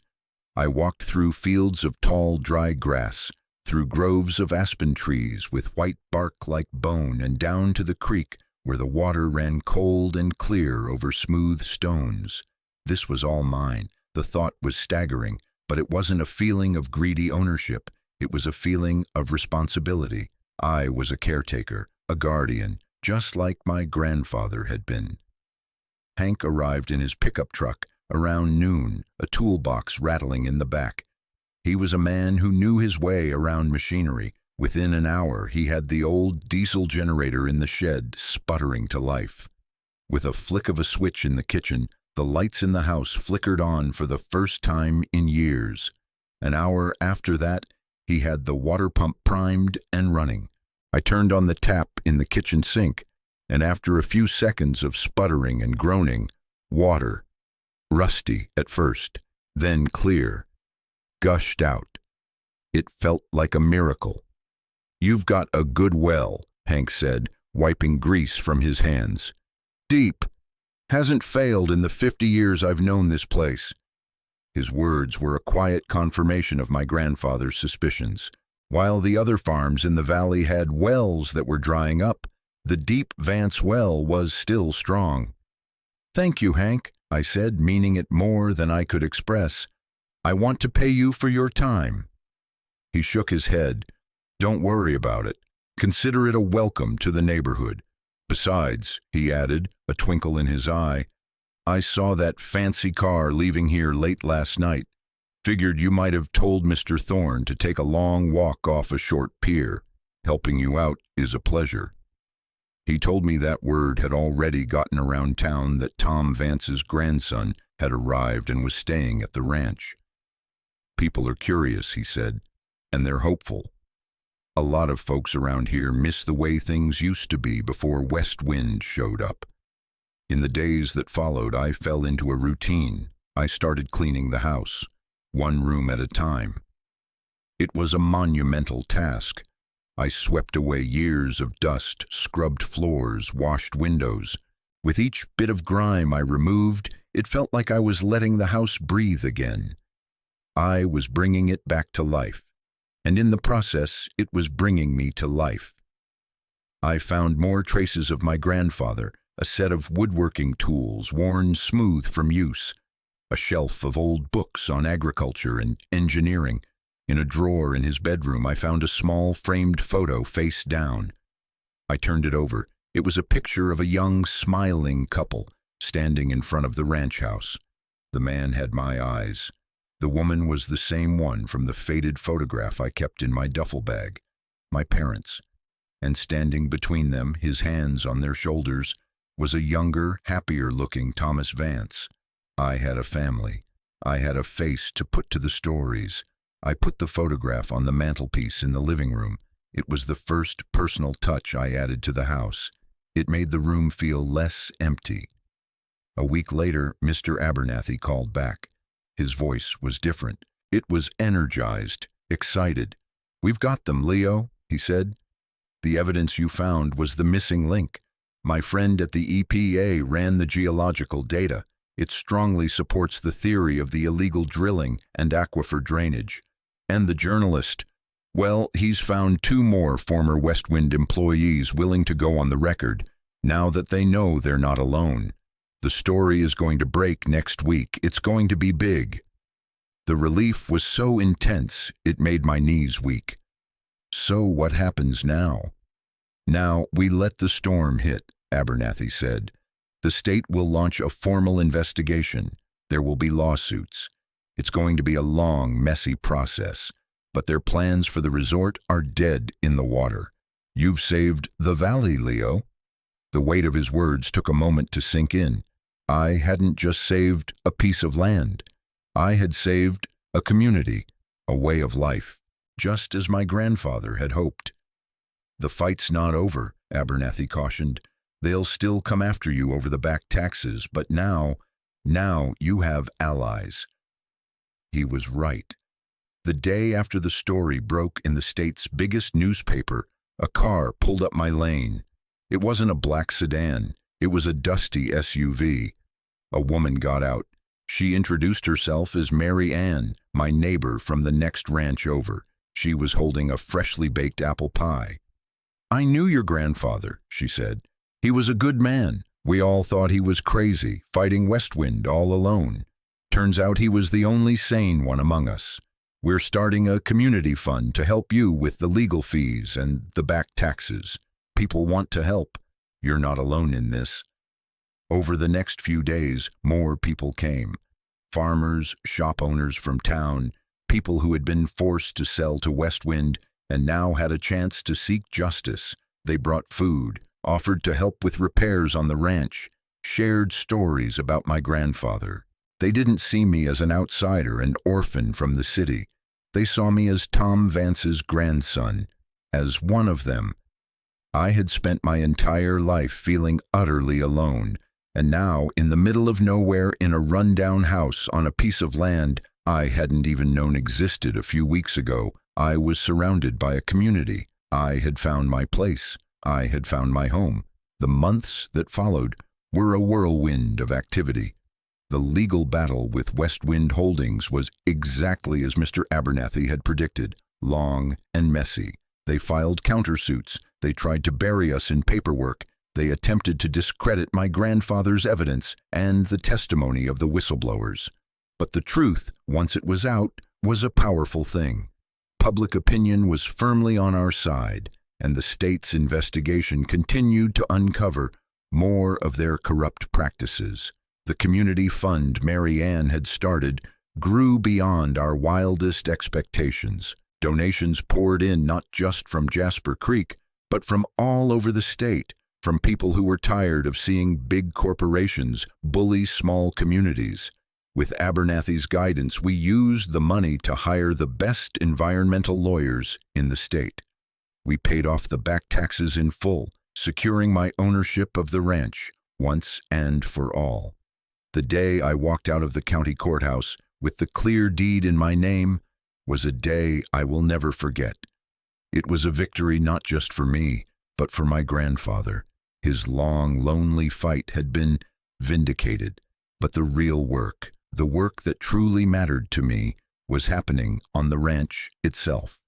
I walked through fields of tall, dry grass, through groves of aspen trees with white bark like bone, and down to the creek where the water ran cold and clear over smooth stones. This was all mine. The thought was staggering, but it wasn't a feeling of greedy ownership. It was a feeling of responsibility. I was a caretaker, a guardian, just like my grandfather had been. Hank arrived in his pickup truck around noon, a toolbox rattling in the back. He was a man who knew his way around machinery. Within an hour, he had the old diesel generator in the shed sputtering to life. With a flick of a switch in the kitchen, the lights in the house flickered on for the first time in years. An hour after that, He had the water pump primed and running. I turned on the tap in the kitchen sink, and after a few seconds of sputtering and groaning, water, rusty at first, then clear, gushed out. It felt like a miracle. "You've got a good well," Hank said, wiping grease from his hands. "Deep. Hasn't failed in the 50 years I've known this place." His words were a quiet confirmation of my grandfather's suspicions. While the other farms in the valley had wells that were drying up, the deep Vance well was still strong. "Thank you, Hank," I said, meaning it more than I could express. "I want to pay you for your time." He shook his head. "Don't worry about it. Consider it a welcome to the neighborhood. Besides," he added, a twinkle in his eye, "I saw that fancy car leaving here late last night. Figured you might have told Mr. Thorne to take a long walk off a short pier. Helping you out is a pleasure." He told me that word had already gotten around town that Tom Vance's grandson had arrived and was staying at the ranch. "People are curious," he said, "and they're hopeful. A lot of folks around here miss the way things used to be before West Wind showed up." In the days that followed, I fell into a routine. I started cleaning the house, one room at a time. It was a monumental task. I swept away years of dust, scrubbed floors, washed windows. With each bit of grime I removed, it felt like I was letting the house breathe again. I was bringing it back to life, and in the process, it was bringing me to life. I found more traces of my grandfather, a set of woodworking tools worn smooth from use, a shelf of old books on agriculture and engineering. In a drawer in his bedroom, I found a small framed photo face down. I turned it over. It was a picture of a young, smiling couple standing in front of the ranch house. The man had my eyes. The woman was the same one from the faded photograph I kept in my duffel bag, my parents. And standing between them, his hands on their shoulders, was a younger, happier-looking Thomas Vance. I had a family. I had a face to put to the stories. I put the photograph on the mantelpiece in the living room. It was the first personal touch I added to the house. It made the room feel less empty. A week later, Mr. Abernathy called back. His voice was different. It was energized, excited. "We've got them, Leo," he said. "The evidence you found was the missing link. My friend at the EPA ran the geological data. It strongly supports the theory of the illegal drilling and aquifer drainage. And the journalist, well, he's found 2 more former West Wind employees willing to go on the record, now that they know they're not alone. The story is going to break next week. It's going to be big." The relief was so intense, it made my knees weak. So what happens now? "Now we let the storm hit," Abernathy said. "The state will launch a formal investigation. There will be lawsuits. It's going to be a long, messy process, but their plans for the resort are dead in the water. You've saved the valley, Leo." The weight of his words took a moment to sink in. I hadn't just saved a piece of land. I had saved a community, a way of life, just as my grandfather had hoped. "The fight's not over," Abernathy cautioned. "They'll still come after you over the back taxes, but now you have allies." He was right. The day after the story broke in the state's biggest newspaper, a car pulled up my lane. It wasn't a black sedan. It was a dusty SUV. A woman got out. She introduced herself as Mary Ann, my neighbor from the next ranch over. She was holding a freshly baked apple pie. "I knew your grandfather," she said. "He was a good man. We all thought he was crazy, fighting West Wind all alone. Turns out he was the only sane one among us. We're starting a community fund to help you with the legal fees and the back taxes. People want to help. You're not alone in this." Over the next few days, more people came. Farmers, shop owners from town, people who had been forced to sell to West Wind and now had a chance to seek justice. They brought food, offered to help with repairs on the ranch, shared stories about my grandfather. They didn't see me as an outsider, an orphan from the city. They saw me as Tom Vance's grandson, as one of them. I had spent my entire life feeling utterly alone, and now, in the middle of nowhere in a rundown house on a piece of land I hadn't even known existed a few weeks ago, I was surrounded by a community. I had found my place. I had found my home. The months that followed were a whirlwind of activity. The legal battle with Westwind Holdings was exactly as Mr. Abernathy had predicted, long and messy. They filed countersuits. They tried to bury us in paperwork. They attempted to discredit my grandfather's evidence and the testimony of the whistleblowers. But the truth, once it was out, was a powerful thing. Public opinion was firmly on our side, and the state's investigation continued to uncover more of their corrupt practices. The community fund Mary Ann had started grew beyond our wildest expectations. Donations poured in not just from Jasper Creek, but from all over the state, from people who were tired of seeing big corporations bully small communities. With Abernathy's guidance, we used the money to hire the best environmental lawyers in the state. We paid off the back taxes in full, securing my ownership of the ranch once and for all. The day I walked out of the county courthouse with the clear deed in my name was a day I will never forget. It was a victory not just for me, but for my grandfather. His long, lonely fight had been vindicated, but the real work, the work that truly mattered to me, was happening on the ranch itself.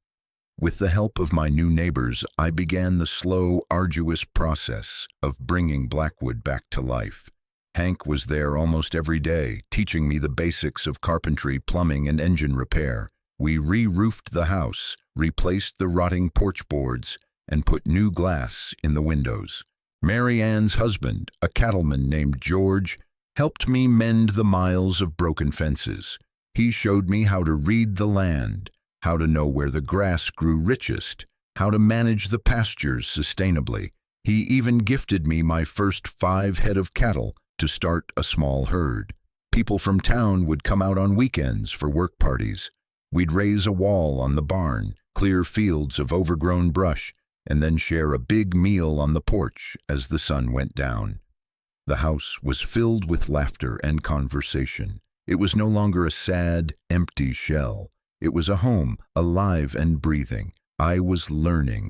With the help of my new neighbors, I began the slow, arduous process of bringing Blackwood back to life. Hank was there almost every day, teaching me the basics of carpentry, plumbing, and engine repair. We re-roofed the house, replaced the rotting porch boards, and put new glass in the windows. Mary Ann's husband, a cattleman named George, helped me mend the miles of broken fences. He showed me how to read the land, how to know where the grass grew richest, how to manage the pastures sustainably. He even gifted me my first 5 head of cattle to start a small herd. People from town would come out on weekends for work parties. We'd raise a wall on the barn, clear fields of overgrown brush, and then share a big meal on the porch as the sun went down. The house was filled with laughter and conversation. It was no longer a sad, empty shell. It was a home, alive and breathing. I was learning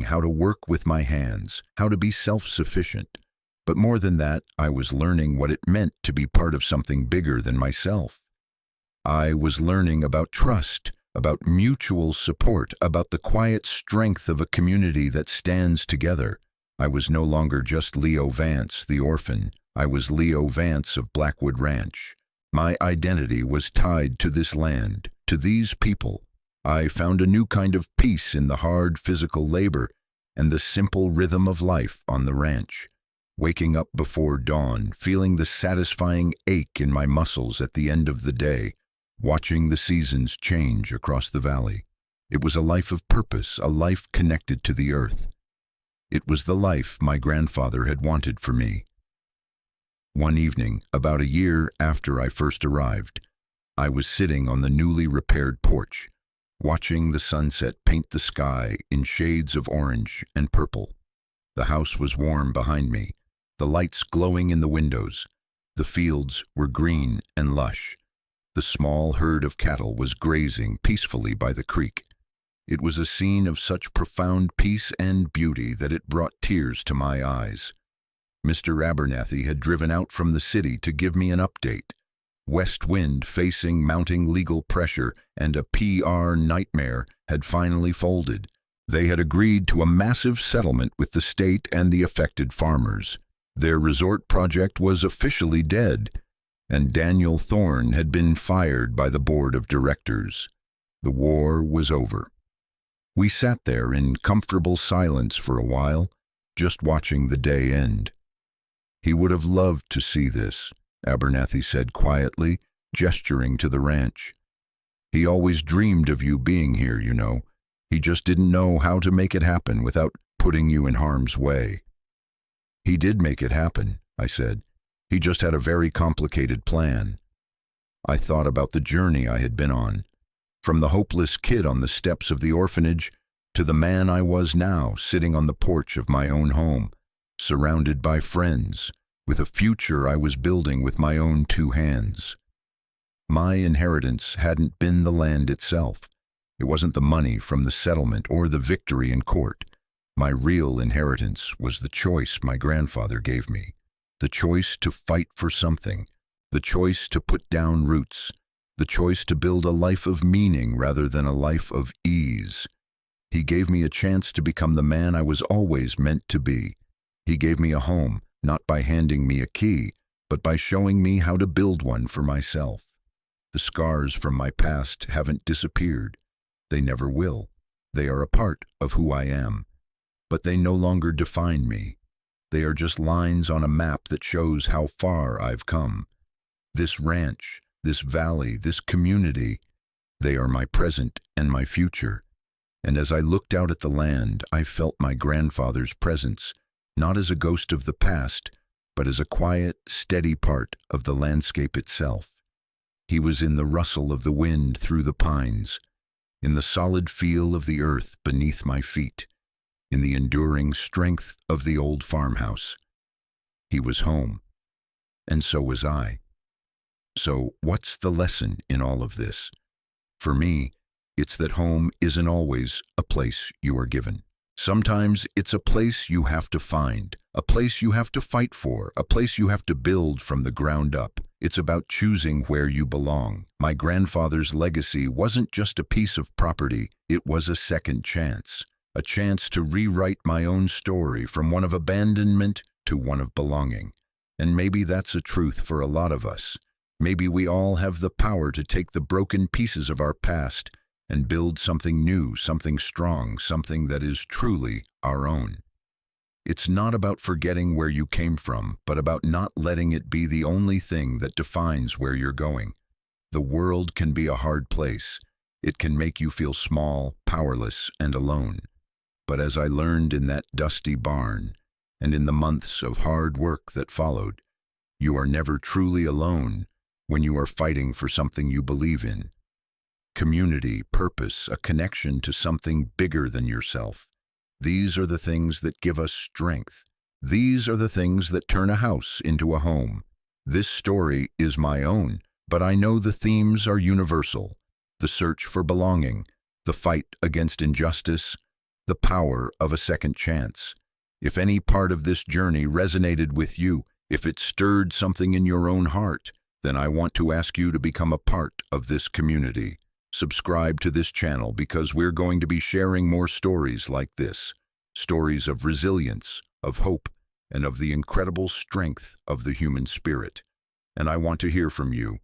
how to work with my hands, how to be self-sufficient. But more than that, I was learning what it meant to be part of something bigger than myself. I was learning about trust, about mutual support, about the quiet strength of a community that stands together. I was no longer just Leo Vance, the orphan. I was Leo Vance of Blackwood Ranch. My identity was tied to this land, to these people. I found a new kind of peace in the hard physical labor and the simple rhythm of life on the ranch. Waking up before dawn, feeling the satisfying ache in my muscles at the end of the day, watching the seasons change across the valley. It was a life of purpose, a life connected to the earth. It was the life my grandfather had wanted for me. One evening, about a year after I first arrived, I was sitting on the newly repaired porch, watching the sunset paint the sky in shades of orange and purple. The house was warm behind me, the lights glowing in the windows. The fields were green and lush. The small herd of cattle was grazing peacefully by the creek. It was a scene of such profound peace and beauty that it brought tears to my eyes. Mr. Abernathy had driven out from the city to give me an update. West Wind, facing mounting legal pressure and a PR nightmare, had finally folded. They had agreed to a massive settlement with the state and the affected farmers. Their resort project was officially dead, and Daniel Thorne had been fired by the board of directors. The war was over. We sat there in comfortable silence for a while, just watching the day end. "He would have loved to see this," Abernathy said quietly, gesturing to the ranch. "He always dreamed of you being here, you know. He just didn't know how to make it happen without putting you in harm's way." "He did make it happen," I said. "He just had a very complicated plan." I thought about the journey I had been on. From the hopeless kid on the steps of the orphanage to the man I was now, sitting on the porch of my own home, surrounded by friends, with a future I was building with my own two hands. My inheritance hadn't been the land itself. It wasn't the money from the settlement or the victory in court. My real inheritance was the choice my grandfather gave me. The choice to fight for something. The choice to put down roots. The choice to build a life of meaning rather than a life of ease. He gave me a chance to become the man I was always meant to be. He gave me a home, not by handing me a key, but by showing me how to build one for myself. The scars from my past haven't disappeared. They never will. They are a part of who I am. But they no longer define me. They are just lines on a map that shows how far I've come. This ranch, this valley, this community, they are my present and my future. And as I looked out at the land, I felt my grandfather's presence, not as a ghost of the past, but as a quiet, steady part of the landscape itself. He was in the rustle of the wind through the pines, in the solid feel of the earth beneath my feet, in the enduring strength of the old farmhouse. He was home, and so was I. So what's the lesson in all of this? For me, it's that home isn't always a place you are given. Sometimes it's a place you have to find, a place you have to fight for, a place you have to build from the ground up. It's about choosing where you belong. My grandfather's legacy wasn't just a piece of property, it was a second chance. A chance to rewrite my own story from one of abandonment to one of belonging. And maybe that's a truth for a lot of us. Maybe we all have the power to take the broken pieces of our past and build something new, something strong, something that is truly our own. It's not about forgetting where you came from, but about not letting it be the only thing that defines where you're going. The world can be a hard place. It can make you feel small, powerless, and alone. But as I learned in that dusty barn, and in the months of hard work that followed, you are never truly alone when you are fighting for something you believe in. Community, purpose, a connection to something bigger than yourself. These are the things that give us strength. These are the things that turn a house into a home. This story is my own, but I know the themes are universal. The search for belonging, the fight against injustice, the power of a second chance. If any part of this journey resonated with you, if it stirred something in your own heart, then I want to ask you to become a part of this community. Subscribe to this channel because we're going to be sharing more stories like this. Stories of resilience, of hope, and of the incredible strength of the human spirit. And I want to hear from you.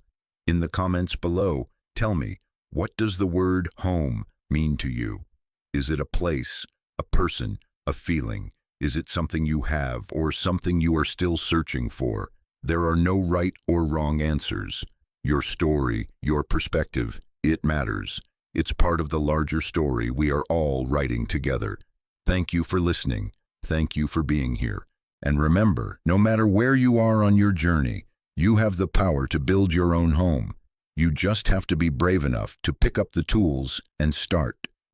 In the comments below, tell me, what does the word home mean to you? Is it a place, a person, a feeling? Is it something you have or something you are still searching for? There are no right or wrong answers. Your story, your perspective, it matters. It's part of the larger story we are all writing together. Thank you for listening. Thank you for being here. And remember, no matter where you are on your journey, you have the power to build your own home. You just have to be brave enough to pick up the tools and start.